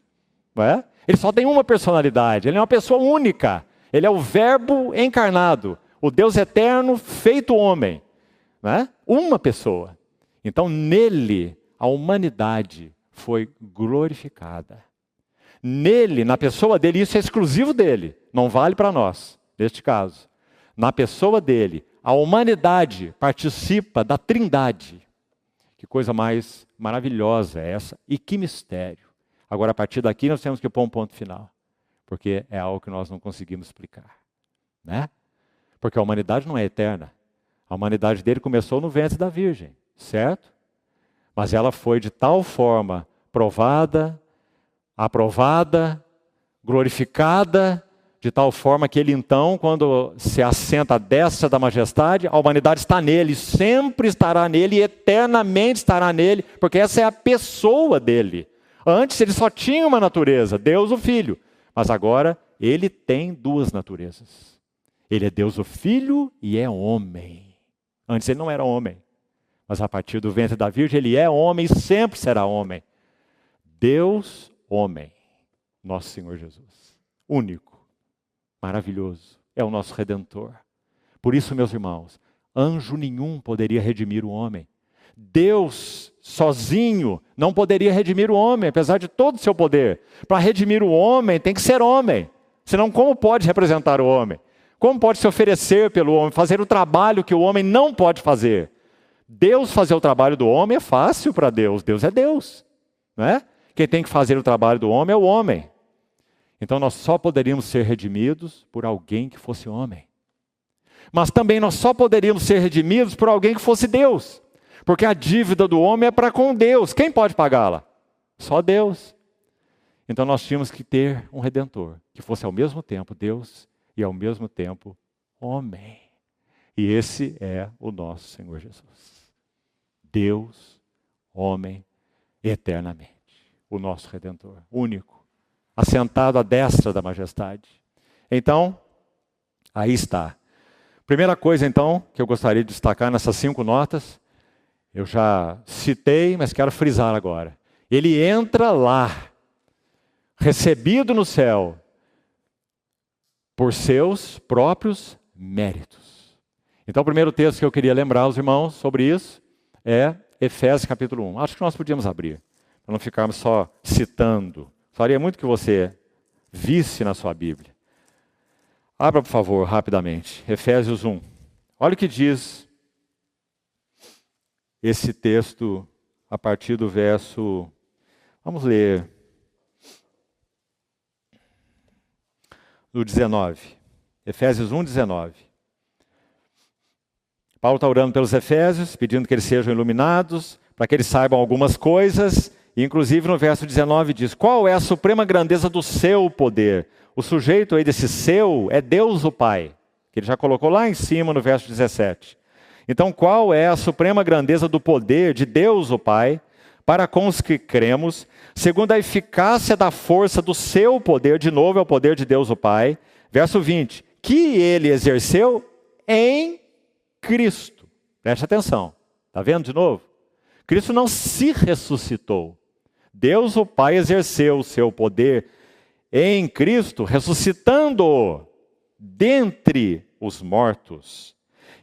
Não é? Ele só tem uma personalidade, ele é uma pessoa única. Ele é o Verbo encarnado, o Deus eterno feito homem. Não é? Uma pessoa. Então, nele, a humanidade foi glorificada. Nele, na pessoa dele, isso é exclusivo dele, não vale para nós, neste caso. Na pessoa dele, a humanidade participa da Trindade. Que coisa mais maravilhosa é essa e que mistério. Agora, a partir daqui, nós temos que pôr um ponto final, porque é algo que nós não conseguimos explicar. Né? Porque a humanidade não é eterna. A humanidade dele começou no ventre da Virgem. Certo? Mas ela foi de tal forma provada, aprovada, glorificada, de tal forma que ele então, quando se assenta à destra da majestade, a humanidade está nele, sempre estará nele e eternamente estará nele, porque essa é a pessoa dele. Antes ele só tinha uma natureza, Deus o Filho, mas agora ele tem 2 naturezas. Ele é Deus o Filho e é homem. Antes ele não era homem. Mas a partir do ventre da Virgem, ele é homem e sempre será homem. Deus, homem. Nosso Senhor Jesus. Único. Maravilhoso. É o nosso Redentor. Por isso, meus irmãos, anjo nenhum poderia redimir o homem. Deus, sozinho, não poderia redimir o homem, apesar de todo o seu poder. Para redimir o homem, tem que ser homem. Senão, como pode representar o homem? Como pode se oferecer pelo homem? Fazer o trabalho que o homem não pode fazer? Deus fazer o trabalho do homem é fácil para Deus. Deus é Deus. Não é? Quem tem que fazer o trabalho do homem é o homem. Então nós só poderíamos ser redimidos por alguém que fosse homem. Mas também nós só poderíamos ser redimidos por alguém que fosse Deus. Porque a dívida do homem é para com Deus. Quem pode pagá-la? Só Deus. Então nós tínhamos que ter um Redentor, que fosse ao mesmo tempo Deus e ao mesmo tempo homem. E esse é o nosso Senhor Jesus. Deus, homem, eternamente. O nosso Redentor, único, assentado à destra da majestade. Então, aí está. Primeira coisa, então, que eu gostaria de destacar nessas 5 notas, eu já citei, mas quero frisar agora. Ele entra lá, recebido no céu, por seus próprios méritos. Então, o primeiro texto que eu queria lembrar aos irmãos sobre isso é Efésios capítulo 1. Acho que nós podíamos abrir. para não ficarmos só citando. Faria muito que você visse na sua Bíblia. Abra, por favor, rapidamente, Efésios 1. Olha o que diz esse texto a partir do verso... Vamos ler do 19. Efésios 1, 19. Paulo está orando pelos Efésios, pedindo que eles sejam iluminados, para que eles saibam algumas coisas. E, inclusive, no verso 19 diz: qual é a suprema grandeza do seu poder? O sujeito aí desse seu é Deus o Pai, que ele já colocou lá em cima no verso 17. Então, qual é a suprema grandeza do poder de Deus o Pai, para com os que cremos, segundo a eficácia da força do seu poder, de novo é o poder de Deus o Pai. Verso 20, que ele exerceu em Cristo. Preste atenção, está vendo de novo? Cristo não se ressuscitou. Deus o Pai exerceu o seu poder em Cristo, ressuscitando-o dentre os mortos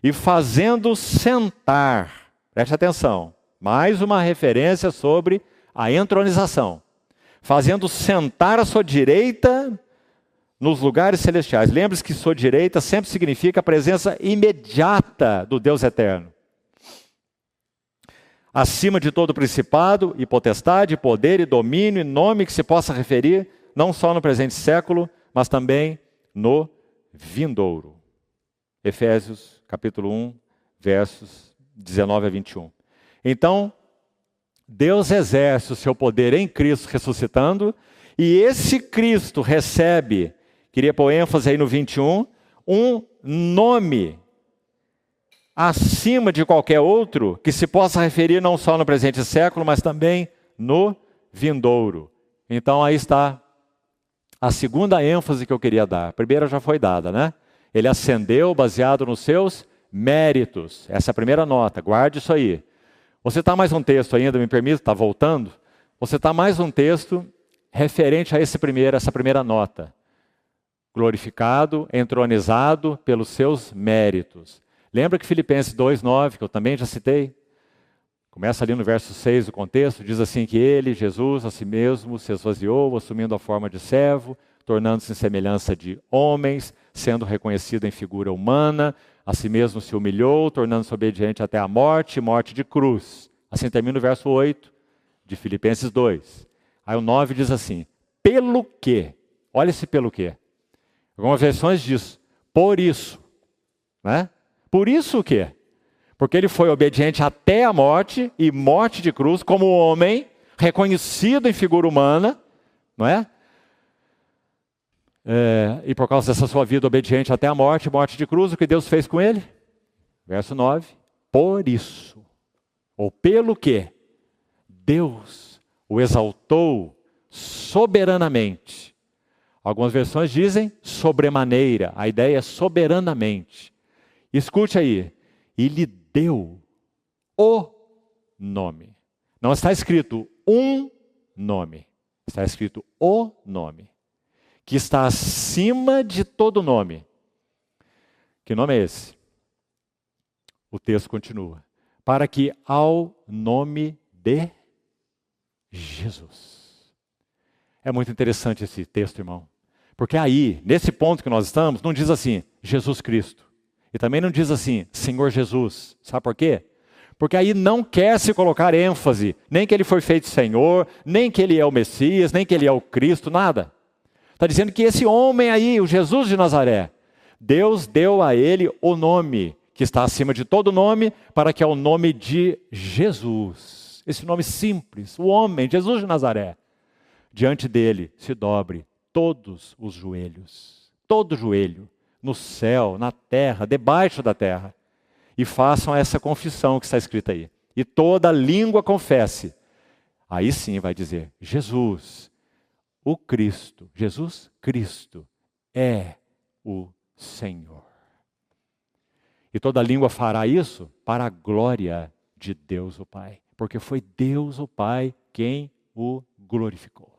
e fazendo sentar. Preste atenção, mais uma referência sobre a entronização. Fazendo sentar à sua direita nos lugares celestiais. Lembre-se que sua direita sempre significa a presença imediata do Deus eterno. Acima de todo principado e potestade, poder e domínio e nome que se possa referir, não só no presente século, mas também no vindouro. Efésios capítulo 1, versos 19 a 21. Então, Deus exerce o seu poder em Cristo ressuscitando, e esse Cristo recebe, queria pôr ênfase aí no 21, um nome acima de qualquer outro que se possa referir não só no presente século, mas também no vindouro. Então aí está a segunda ênfase que eu queria dar. A primeira já foi dada, né? Ele ascendeu baseado nos seus méritos. Essa é a primeira nota, guarde isso aí. Você está mais um texto ainda, me permite, está voltando? Você está mais um texto referente a essa primeira nota. Glorificado, entronizado pelos seus méritos. Lembra que Filipenses 2,9, que eu também já citei? Começa ali no verso 6 do contexto, diz assim que ele, Jesus, a si mesmo se esvaziou, assumindo a forma de servo, tornando-se em semelhança de homens, sendo reconhecido em figura humana, a si mesmo se humilhou, tornando-se obediente até a morte, morte de cruz. Assim termina o verso 8 de Filipenses 2. Aí o 9 diz assim, pelo que, olha esse pelo que. Algumas versões diz, por isso, né? Por isso o quê? Porque ele foi obediente até a morte, e morte de cruz, como homem, reconhecido em figura humana, não é? E por causa dessa sua vida obediente até a morte, morte de cruz, o que Deus fez com ele? Verso 9. Por isso, ou pelo que, Deus o exaltou soberanamente. Algumas versões dizem sobremaneira, a ideia é soberanamente. Escute aí, e lhe deu o nome. Não está escrito um nome, está escrito o nome, que está acima de todo nome. Que nome é esse? O texto continua. Para que ao nome de Jesus. É muito interessante esse texto, irmão. Porque aí, nesse ponto que nós estamos, não diz assim, Jesus Cristo. E também não diz assim, Senhor Jesus. Sabe por quê? Porque aí não quer se colocar ênfase, nem que ele foi feito Senhor, nem que ele é o Messias, nem que ele é o Cristo, nada. Está dizendo que esse homem aí, o Jesus de Nazaré, Deus deu a ele o nome, que está acima de todo nome, para que é o nome de Jesus. Esse nome simples, o homem, Jesus de Nazaré. Diante dele se dobre todos os joelhos, todo joelho, no céu, na terra, debaixo da terra, e façam essa confissão que está escrita aí. E toda língua confesse. Aí sim vai dizer, Jesus, o Cristo, Jesus Cristo é o Senhor. E toda língua fará isso para a glória de Deus o Pai, porque foi Deus o Pai quem o glorificou,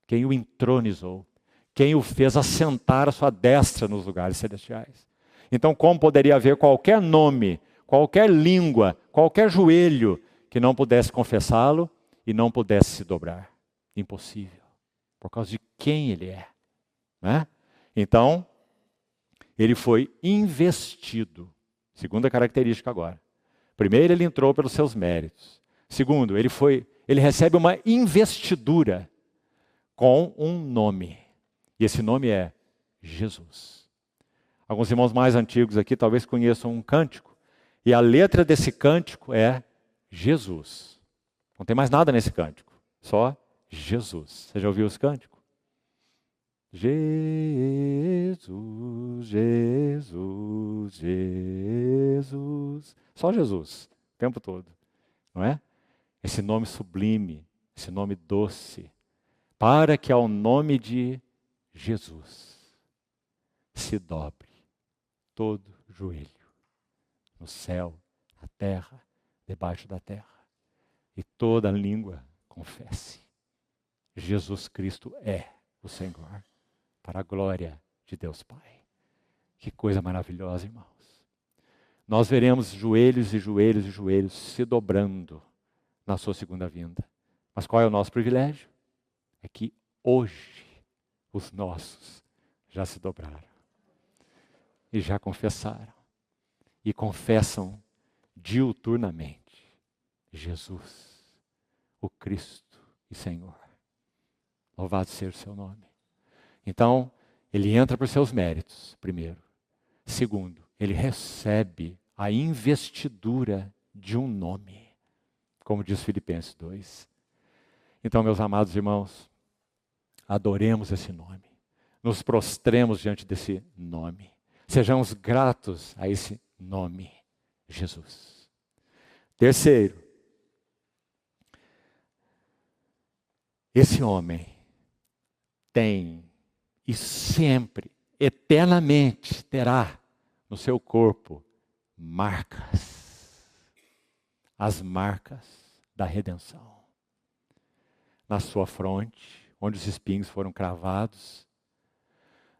quem o entronizou, quem o fez assentar à sua destra nos lugares celestiais. Então, como poderia haver qualquer nome, qualquer língua, qualquer joelho que não pudesse confessá-lo e não pudesse se dobrar. Impossível. Por causa de quem ele é. Né? Então, ele foi investido. Segunda característica agora. Primeiro, ele entrou pelos seus méritos. Segundo, ele recebe uma investidura com um nome. E esse nome é Jesus. Alguns irmãos mais antigos aqui talvez conheçam um cântico. E a letra desse cântico é Jesus. Não tem mais nada nesse cântico. Só Jesus. Você já ouviu esse cântico? Jesus, Jesus, Jesus. Só Jesus, o tempo todo. Não é? Esse nome sublime, esse nome doce. Para que ao nome de Jesus se dobre todo joelho. No céu, na terra, debaixo da terra. E toda língua confesse. Jesus Cristo é o Senhor. Para a glória de Deus Pai. Que coisa maravilhosa, irmãos. Nós veremos joelhos e joelhos e joelhos se dobrando na sua segunda vinda. Mas qual é o nosso privilégio? É que hoje os nossos já se dobraram. E já confessaram. E confessam diuturnamente. Jesus, o Cristo e Senhor. Louvado seja o seu nome. Então, ele entra por seus méritos, primeiro. Segundo, ele recebe a investidura de um nome, como diz Filipenses 2. Então, meus amados irmãos, adoremos esse nome. Nos prostremos diante desse nome. Sejamos gratos a esse nome, Jesus. Terceiro, esse homem tem e sempre, eternamente, terá no seu corpo marcas. As marcas da redenção. Na sua fronte, onde os espinhos foram cravados,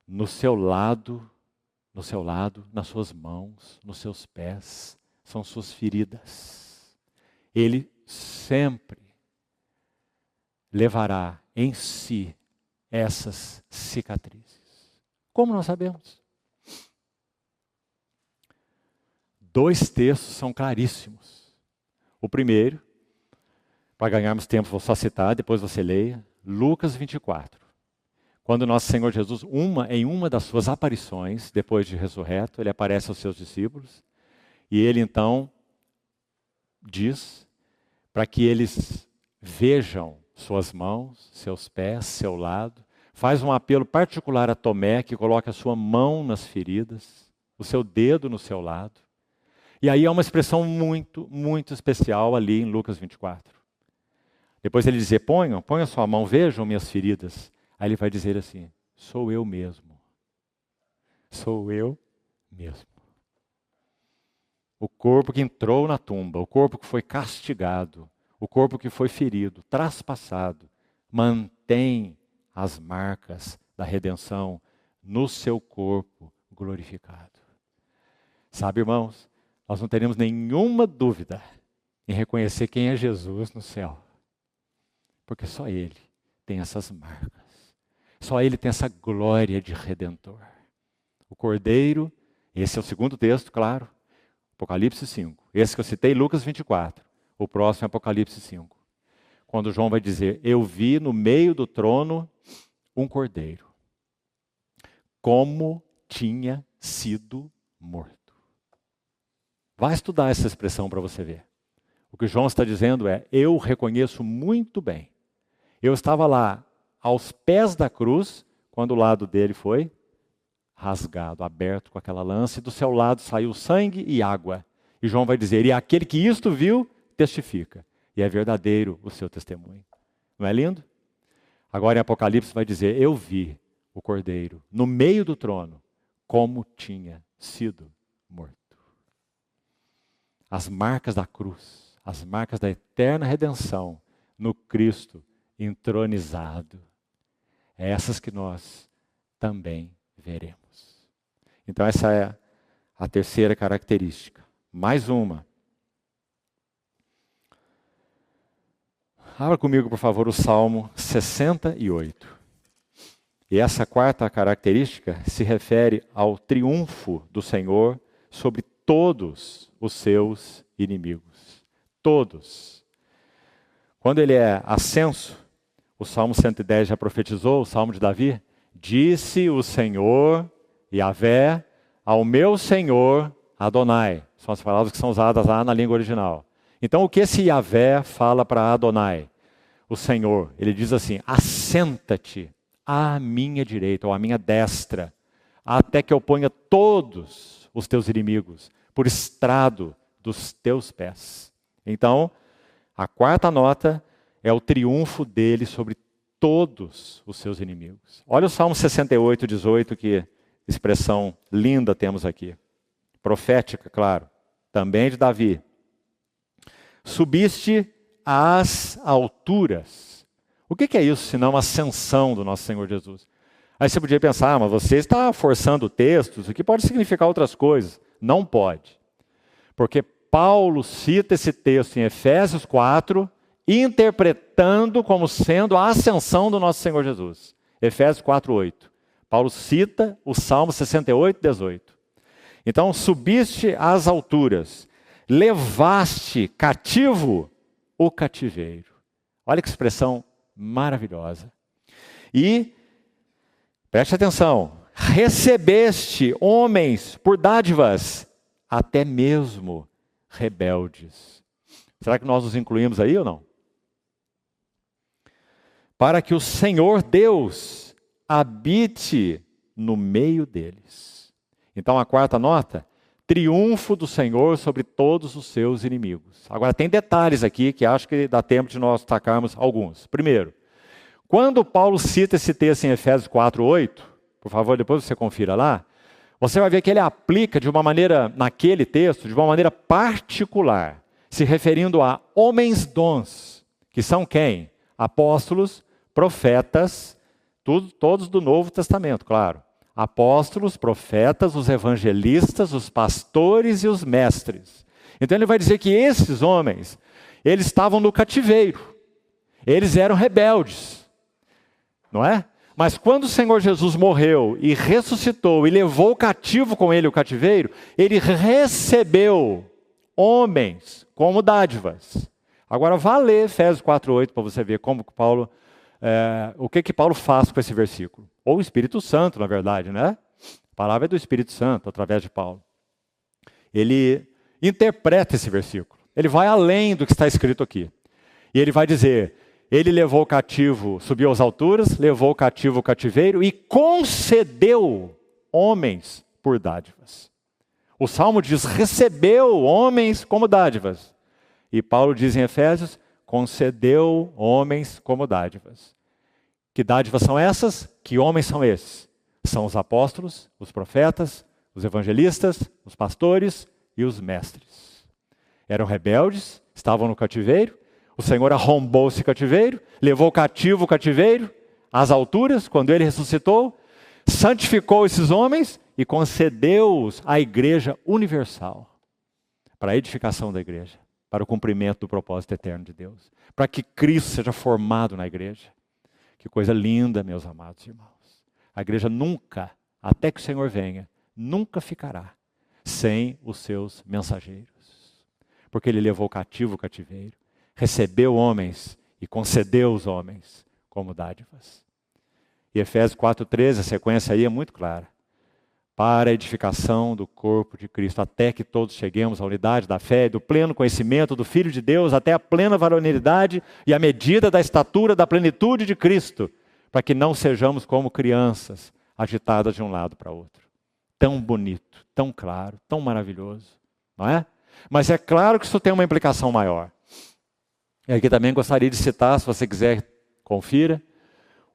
no seu lado, nas suas mãos, nos seus pés, são suas feridas. Ele sempre levará em si essas cicatrizes. Como nós sabemos? 2 textos são claríssimos. O primeiro, para ganharmos tempo, vou só citar, depois você leia, Lucas 24. Quando nosso Senhor Jesus, em uma das suas aparições, depois de ressurreto, ele aparece aos seus discípulos, e ele então diz para que eles vejam suas mãos, seus pés, seu lado. Faz um apelo particular a Tomé, que coloca a sua mão nas feridas, o seu dedo no seu lado. E aí há uma expressão muito, muito especial ali em Lucas 24. Depois ele dizer, ponham sua mão, vejam minhas feridas. Aí ele vai dizer assim, sou eu mesmo. Sou eu mesmo. O corpo que entrou na tumba, o corpo que foi castigado, o corpo que foi ferido, traspassado, mantém as marcas da redenção no seu corpo glorificado. Sabe, irmãos, nós não teremos nenhuma dúvida em reconhecer quem é Jesus no céu. Porque só Ele tem essas marcas. Só Ele tem essa glória de Redentor. O Cordeiro, esse é o segundo texto, claro, Apocalipse 5. Esse que eu citei, Lucas 24. O próximo é Apocalipse 5. Quando João vai dizer, eu vi no meio do trono um cordeiro, como tinha sido morto. Vai estudar essa expressão para você ver. O que João está dizendo é, eu reconheço muito bem. Eu estava lá, aos pés da cruz, quando o lado dele foi rasgado, aberto com aquela lança, e do seu lado saiu sangue e água. E João vai dizer, e aquele que isto viu, testifica. E é verdadeiro o seu testemunho. Não é lindo? Agora em Apocalipse vai dizer, eu vi o cordeiro no meio do trono, como tinha sido morto. As marcas da cruz, as marcas da eterna redenção no Cristo entronizado. É essas que nós também veremos. Então essa é a terceira característica. Mais uma. Abra comigo, por favor, o Salmo 68. E essa quarta característica se refere ao triunfo do Senhor sobre todos os seus inimigos. Todos. Quando ele é ascenso, o Salmo 110 já profetizou, o Salmo de Davi, disse o Senhor, Yahvé, ao meu Senhor Adonai. São as palavras que são usadas lá na língua original. Então, o que esse Yahvé fala para Adonai? O Senhor, ele diz assim, assenta-te à minha direita, ou à minha destra, até que eu ponha todos os teus inimigos por estrado dos teus pés. Então, a quarta nota é o triunfo dele sobre todos os seus inimigos. Olha o Salmo 68, 18, que expressão linda temos aqui. Profética, claro, também de Davi. Subiste às alturas. O que é isso, senão a ascensão do nosso Senhor Jesus? Aí você podia pensar, mas você está forçando textos, o que pode significar outras coisas. Não pode. Porque Paulo cita esse texto em Efésios 4, interpretando como sendo a ascensão do nosso Senhor Jesus. Efésios 4, 8. Paulo cita o Salmo 68, 18. Então, subiste às alturas, levaste cativo o cativeiro. Olha que expressão maravilhosa. E, preste atenção, recebeste homens por dádivas, até mesmo rebeldes. Será que nós nos incluímos aí ou não? Para que o Senhor Deus habite no meio deles. Então a quarta nota, triunfo do Senhor sobre todos os seus inimigos. Agora tem detalhes aqui que acho que dá tempo de nós destacarmos alguns. Primeiro, quando Paulo cita esse texto em Efésios 4, 8, por favor, depois você confira lá, você vai ver que ele aplica de uma maneira, naquele texto, de uma maneira particular, se referindo a homens dons, que são quem? Apóstolos, profetas, todos do Novo Testamento, claro. Apóstolos, profetas, os evangelistas, os pastores e os mestres. Então ele vai dizer que esses homens, eles estavam no cativeiro. Eles eram rebeldes, não é? Mas quando o Senhor Jesus morreu e ressuscitou e levou cativo com ele o cativeiro, ele recebeu homens como dádivas. Agora vá ler Efésios 4:8 para você ver como que Paulo, o que Paulo faz com esse versículo. Ou o Espírito Santo, na verdade, né? A palavra é do Espírito Santo, através de Paulo. Ele interpreta esse versículo. Ele vai além do que está escrito aqui. E ele vai dizer, ele levou o cativo, subiu às alturas, levou o cativo o cativeiro e concedeu homens por dádivas. O Salmo diz, recebeu homens como dádivas. E Paulo diz em Efésios, concedeu homens como dádivas. Que dádivas são essas? Que homens são esses? São os apóstolos, os profetas, os evangelistas, os pastores e os mestres. Eram rebeldes, estavam no cativeiro, o Senhor arrombou esse cativeiro, levou cativo o cativeiro às alturas, quando ele ressuscitou, santificou esses homens e concedeu-os à igreja universal, para a edificação da igreja, para o cumprimento do propósito eterno de Deus, para que Cristo seja formado na igreja. Que coisa linda, meus amados irmãos. A igreja nunca, até que o Senhor venha, nunca ficará sem os seus mensageiros. Porque ele levou cativo o cativeiro, recebeu homens e concedeu os homens como dádivas. E Efésios 4:13, a sequência aí é muito clara. Para a edificação do corpo de Cristo, até que todos cheguemos à unidade da fé e do pleno conhecimento do Filho de Deus, até a plena varonilidade e a medida da estatura da plenitude de Cristo, para que não sejamos como crianças, agitadas de um lado para outro. Tão bonito, tão claro, tão maravilhoso, não é? Mas é claro que isso tem uma implicação maior. E aqui também gostaria de citar, se você quiser, confira,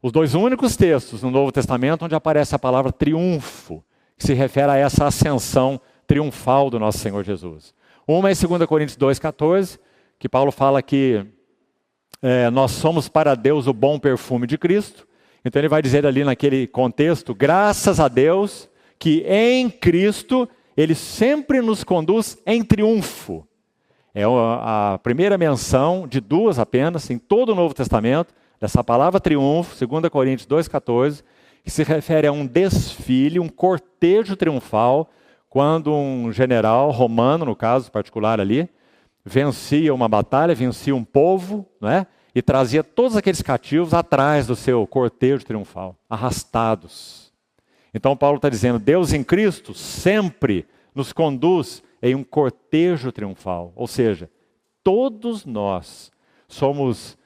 os dois únicos textos no Novo Testamento onde aparece a palavra triunfo, que se refere a essa ascensão triunfal do nosso Senhor Jesus. Uma é 2 Coríntios 2,14, que Paulo fala que nós somos para Deus o bom perfume de Cristo. Então ele vai dizer ali naquele contexto, graças a Deus, que em Cristo Ele sempre nos conduz em triunfo. É a primeira menção de duas apenas, em todo o Novo Testamento, dessa palavra triunfo, 2 Coríntios 2,14, que se refere a um desfile, um cortejo triunfal, quando um general romano, no caso particular ali, vencia uma batalha, vencia um povo, não é? E trazia todos aqueles cativos atrás do seu cortejo triunfal, arrastados. Então Paulo está dizendo, Deus em Cristo sempre nos conduz em um cortejo triunfal. Ou seja, todos nós somos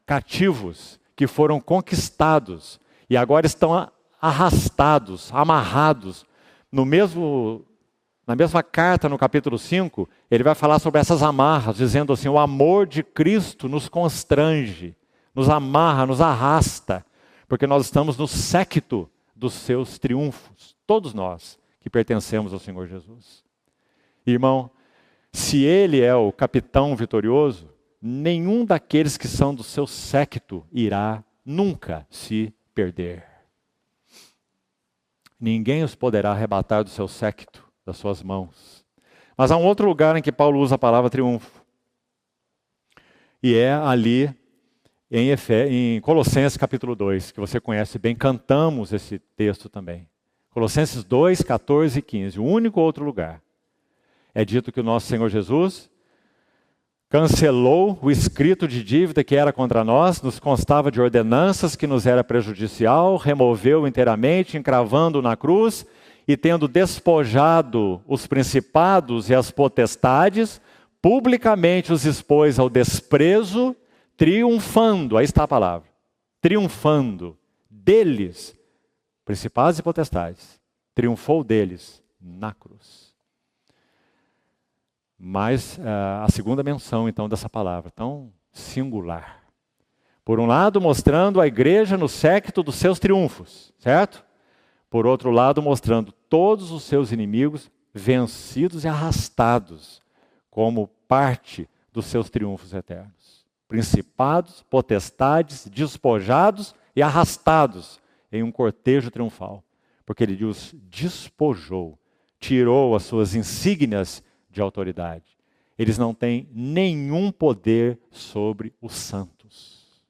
cativos que foram conquistados e agora estão arrastados, amarrados. Na mesma carta, no capítulo 5, ele vai falar sobre essas amarras, dizendo assim, o amor de Cristo nos constrange, nos amarra, nos arrasta, porque nós estamos no séquito dos seus triunfos, todos nós que pertencemos ao Senhor Jesus. Irmão, se Ele é o capitão vitorioso, nenhum daqueles que são do seu séquito irá nunca se perder. Ninguém os poderá arrebatar do seu séquito, das suas mãos. Mas há um outro lugar em que Paulo usa a palavra triunfo. E é ali em Colossenses capítulo 2, que você conhece bem, cantamos esse texto também. Colossenses 2, 14 e 15, o único outro lugar. É dito que o nosso Senhor Jesus cancelou o escrito de dívida que era contra nós, nos constava de ordenanças que nos era prejudicial, removeu inteiramente, encravando na cruz, e tendo despojado os principados e as potestades, publicamente os expôs ao desprezo, triunfando, aí está a palavra, triunfando deles, principados e potestades, triunfou deles na cruz. Mas a segunda menção, então, dessa palavra, tão singular. Por um lado, mostrando a igreja no séquito dos seus triunfos, certo? Por outro lado, mostrando todos os seus inimigos vencidos e arrastados, como parte dos seus triunfos eternos. Principados, potestades, despojados e arrastados em um cortejo triunfal. Porque ele os despojou, tirou as suas insígnias de autoridade. Eles não têm nenhum poder sobre os santos.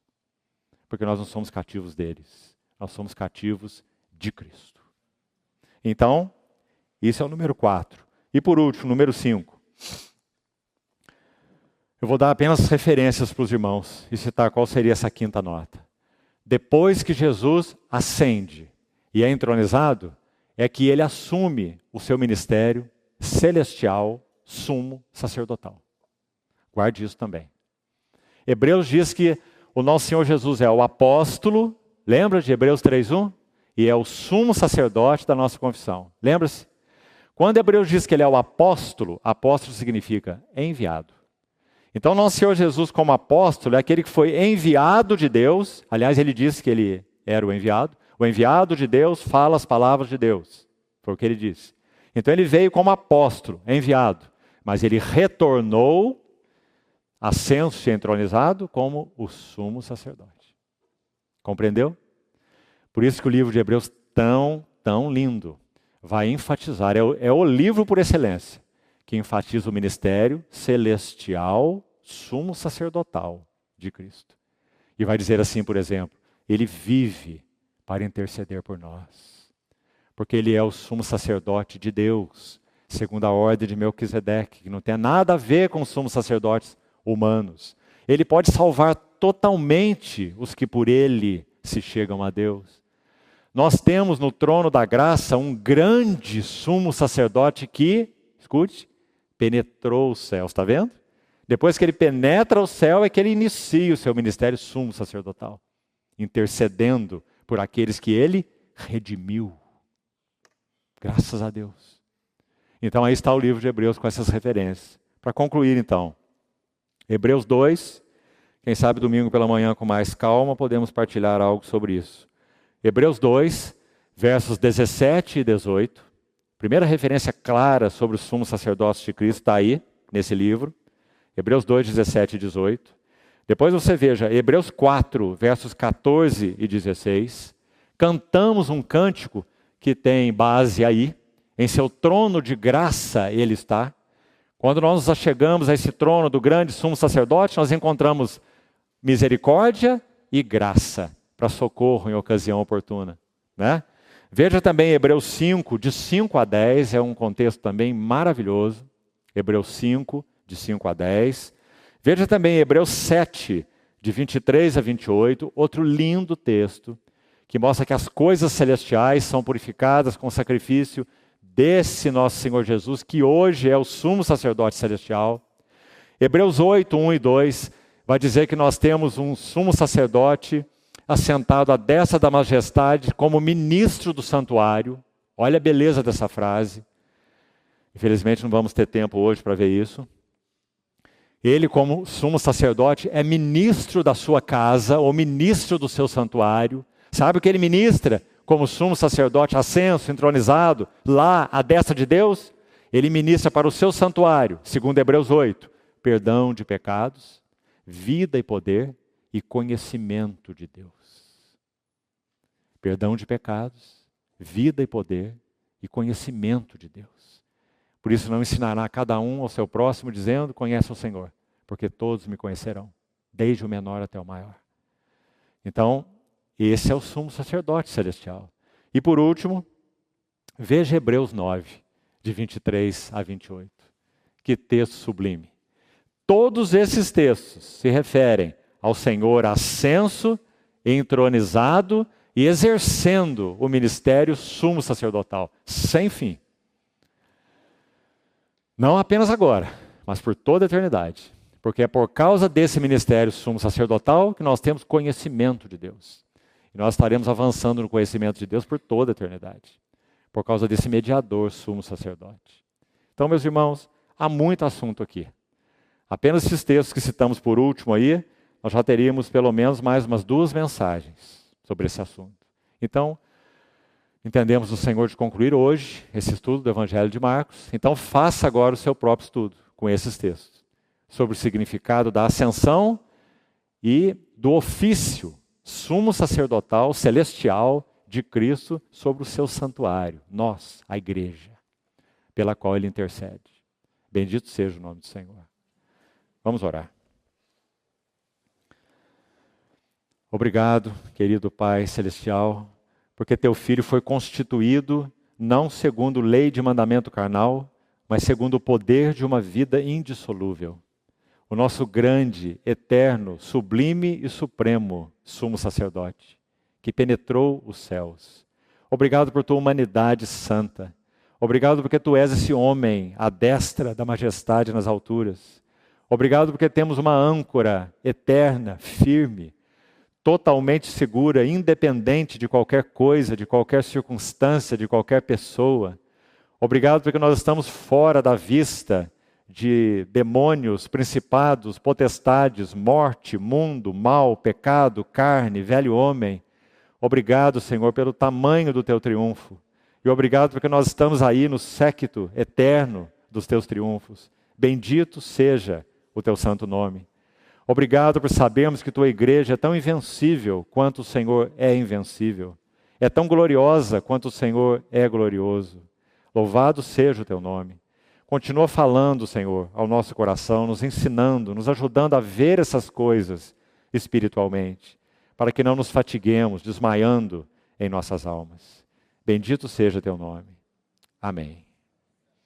Porque nós não somos cativos deles. Nós somos cativos de Cristo. Então, isso é o número 4. E por último, número 5. Eu vou dar apenas referências para os irmãos e citar qual seria essa quinta nota. Depois que Jesus ascende e é entronizado, é que ele assume o seu ministério celestial, sumo sacerdotal. Guarde isso também. Hebreus diz que o nosso Senhor Jesus é o apóstolo, lembra de Hebreus 3:1? E é o sumo sacerdote da nossa confissão. Lembra-se? Quando Hebreus diz que ele é o apóstolo, apóstolo significa enviado. Então, nosso Senhor Jesus, como apóstolo, é aquele que foi enviado de Deus. Aliás, ele disse que ele era o enviado. O enviado de Deus fala as palavras de Deus. Foi o que ele disse. Então, ele veio como apóstolo, enviado. Mas ele retornou, ascenso e entronizado, como o sumo sacerdote. Compreendeu? Por isso que o livro de Hebreus, tão lindo, vai enfatizar, é o livro por excelência, que enfatiza o ministério celestial, sumo sacerdotal de Cristo. E vai dizer assim, por exemplo, ele vive para interceder por nós. Porque ele é o sumo sacerdote de Deus, segundo a ordem de Melquisedeque, que não tem nada a ver com os sumos sacerdotes humanos. Ele pode salvar totalmente os que por ele se chegam a Deus. Nós temos no trono da graça um grande sumo sacerdote que, escute, penetrou os céus, está vendo? Depois que ele penetra o céu é que ele inicia o seu ministério sumo sacerdotal, intercedendo por aqueles que ele redimiu. Graças a Deus. Então aí está o livro de Hebreus com essas referências. Para concluir então, Hebreus 2, quem sabe domingo pela manhã com mais calma podemos partilhar algo sobre isso. Hebreus 2, versos 17 e 18. Primeira referência clara sobre o sumo sacerdócio de Cristo está aí, nesse livro. Hebreus 2, 17 e 18. Depois você veja, Hebreus 4, versos 14 e 16. Cantamos um cântico que tem base aí. Em seu trono de graça ele está, Quando nós nos achegamos a esse trono do grande sumo sacerdote, nós encontramos misericórdia e graça para socorro em ocasião oportuna, né? Veja também Hebreus 5, de 5 a 10, é um contexto também maravilhoso. Hebreus 5, de 5 a 10. Veja também Hebreus 7, de 23 a 28, outro lindo texto, que mostra que as coisas celestiais são purificadas com o sacrifício desse nosso Senhor Jesus, que hoje é o sumo sacerdote celestial. Hebreus 8, 1 e 2, vai dizer que nós temos um sumo sacerdote assentado à destra da majestade como ministro do santuário. Olha a beleza dessa frase. Infelizmente não vamos ter tempo hoje para ver isso. Ele, como sumo sacerdote, é ministro da sua casa, ou ministro do seu santuário. Sabe o que ele ministra como sumo sacerdote ascenso, entronizado, lá à destra de Deus? Ele ministra para o seu santuário, segundo Hebreus 8, perdão de pecados, vida e poder e conhecimento de Deus. Perdão de pecados, vida e poder e conhecimento de Deus. Por isso não ensinará cada um ao seu próximo, dizendo, conhece o Senhor, porque todos me conhecerão, desde o menor até o maior. Então, esse é o sumo sacerdote celestial. E por último, veja Hebreus 9, de 23 a 28. Que texto sublime. Todos esses textos se referem ao Senhor ascenso, entronizado e exercendo o ministério sumo sacerdotal, sem fim. Não apenas agora, mas por toda a eternidade. Porque é por causa desse ministério sumo sacerdotal que nós temos conhecimento de Deus. E nós estaremos avançando no conhecimento de Deus por toda a eternidade. Por causa desse mediador sumo sacerdote. Então, meus irmãos, há muito assunto aqui. Apenas esses textos que citamos por último aí, nós já teríamos pelo menos mais umas 2 mensagens sobre esse assunto. Então, entendemos do Senhor de concluir hoje esse estudo do Evangelho de Marcos. Então faça agora o seu próprio estudo com esses textos. Sobre o significado da ascensão e do ofício sumo sacerdotal celestial de Cristo sobre o seu santuário. Nós, a igreja, pela qual Ele intercede. Bendito seja o nome do Senhor. Vamos orar. Obrigado, querido Pai Celestial, porque Teu Filho foi constituído não segundo lei de mandamento carnal, mas segundo o poder de uma vida indissolúvel. O nosso grande, eterno, sublime e supremo sumo sacerdote, que penetrou os céus. Obrigado por Tua humanidade santa. Obrigado porque Tu és esse homem à destra da majestade nas alturas. Obrigado porque temos uma âncora eterna, firme, totalmente segura, independente de qualquer coisa, de qualquer circunstância, de qualquer pessoa. Obrigado porque nós estamos fora da vista de demônios, principados, potestades, morte, mundo, mal, pecado, carne, velho homem. Obrigado, Senhor, pelo tamanho do Teu triunfo. E obrigado porque nós estamos aí no séquito eterno dos Teus triunfos. Bendito seja o Teu santo nome. Obrigado por sabermos que Tua igreja é tão invencível quanto o Senhor é invencível. É tão gloriosa quanto o Senhor é glorioso. Louvado seja o Teu nome. Continua falando, Senhor, ao nosso coração, nos ensinando, nos ajudando a ver essas coisas espiritualmente, para que não nos fatiguemos, desmaiando em nossas almas. Bendito seja Teu nome. Amém.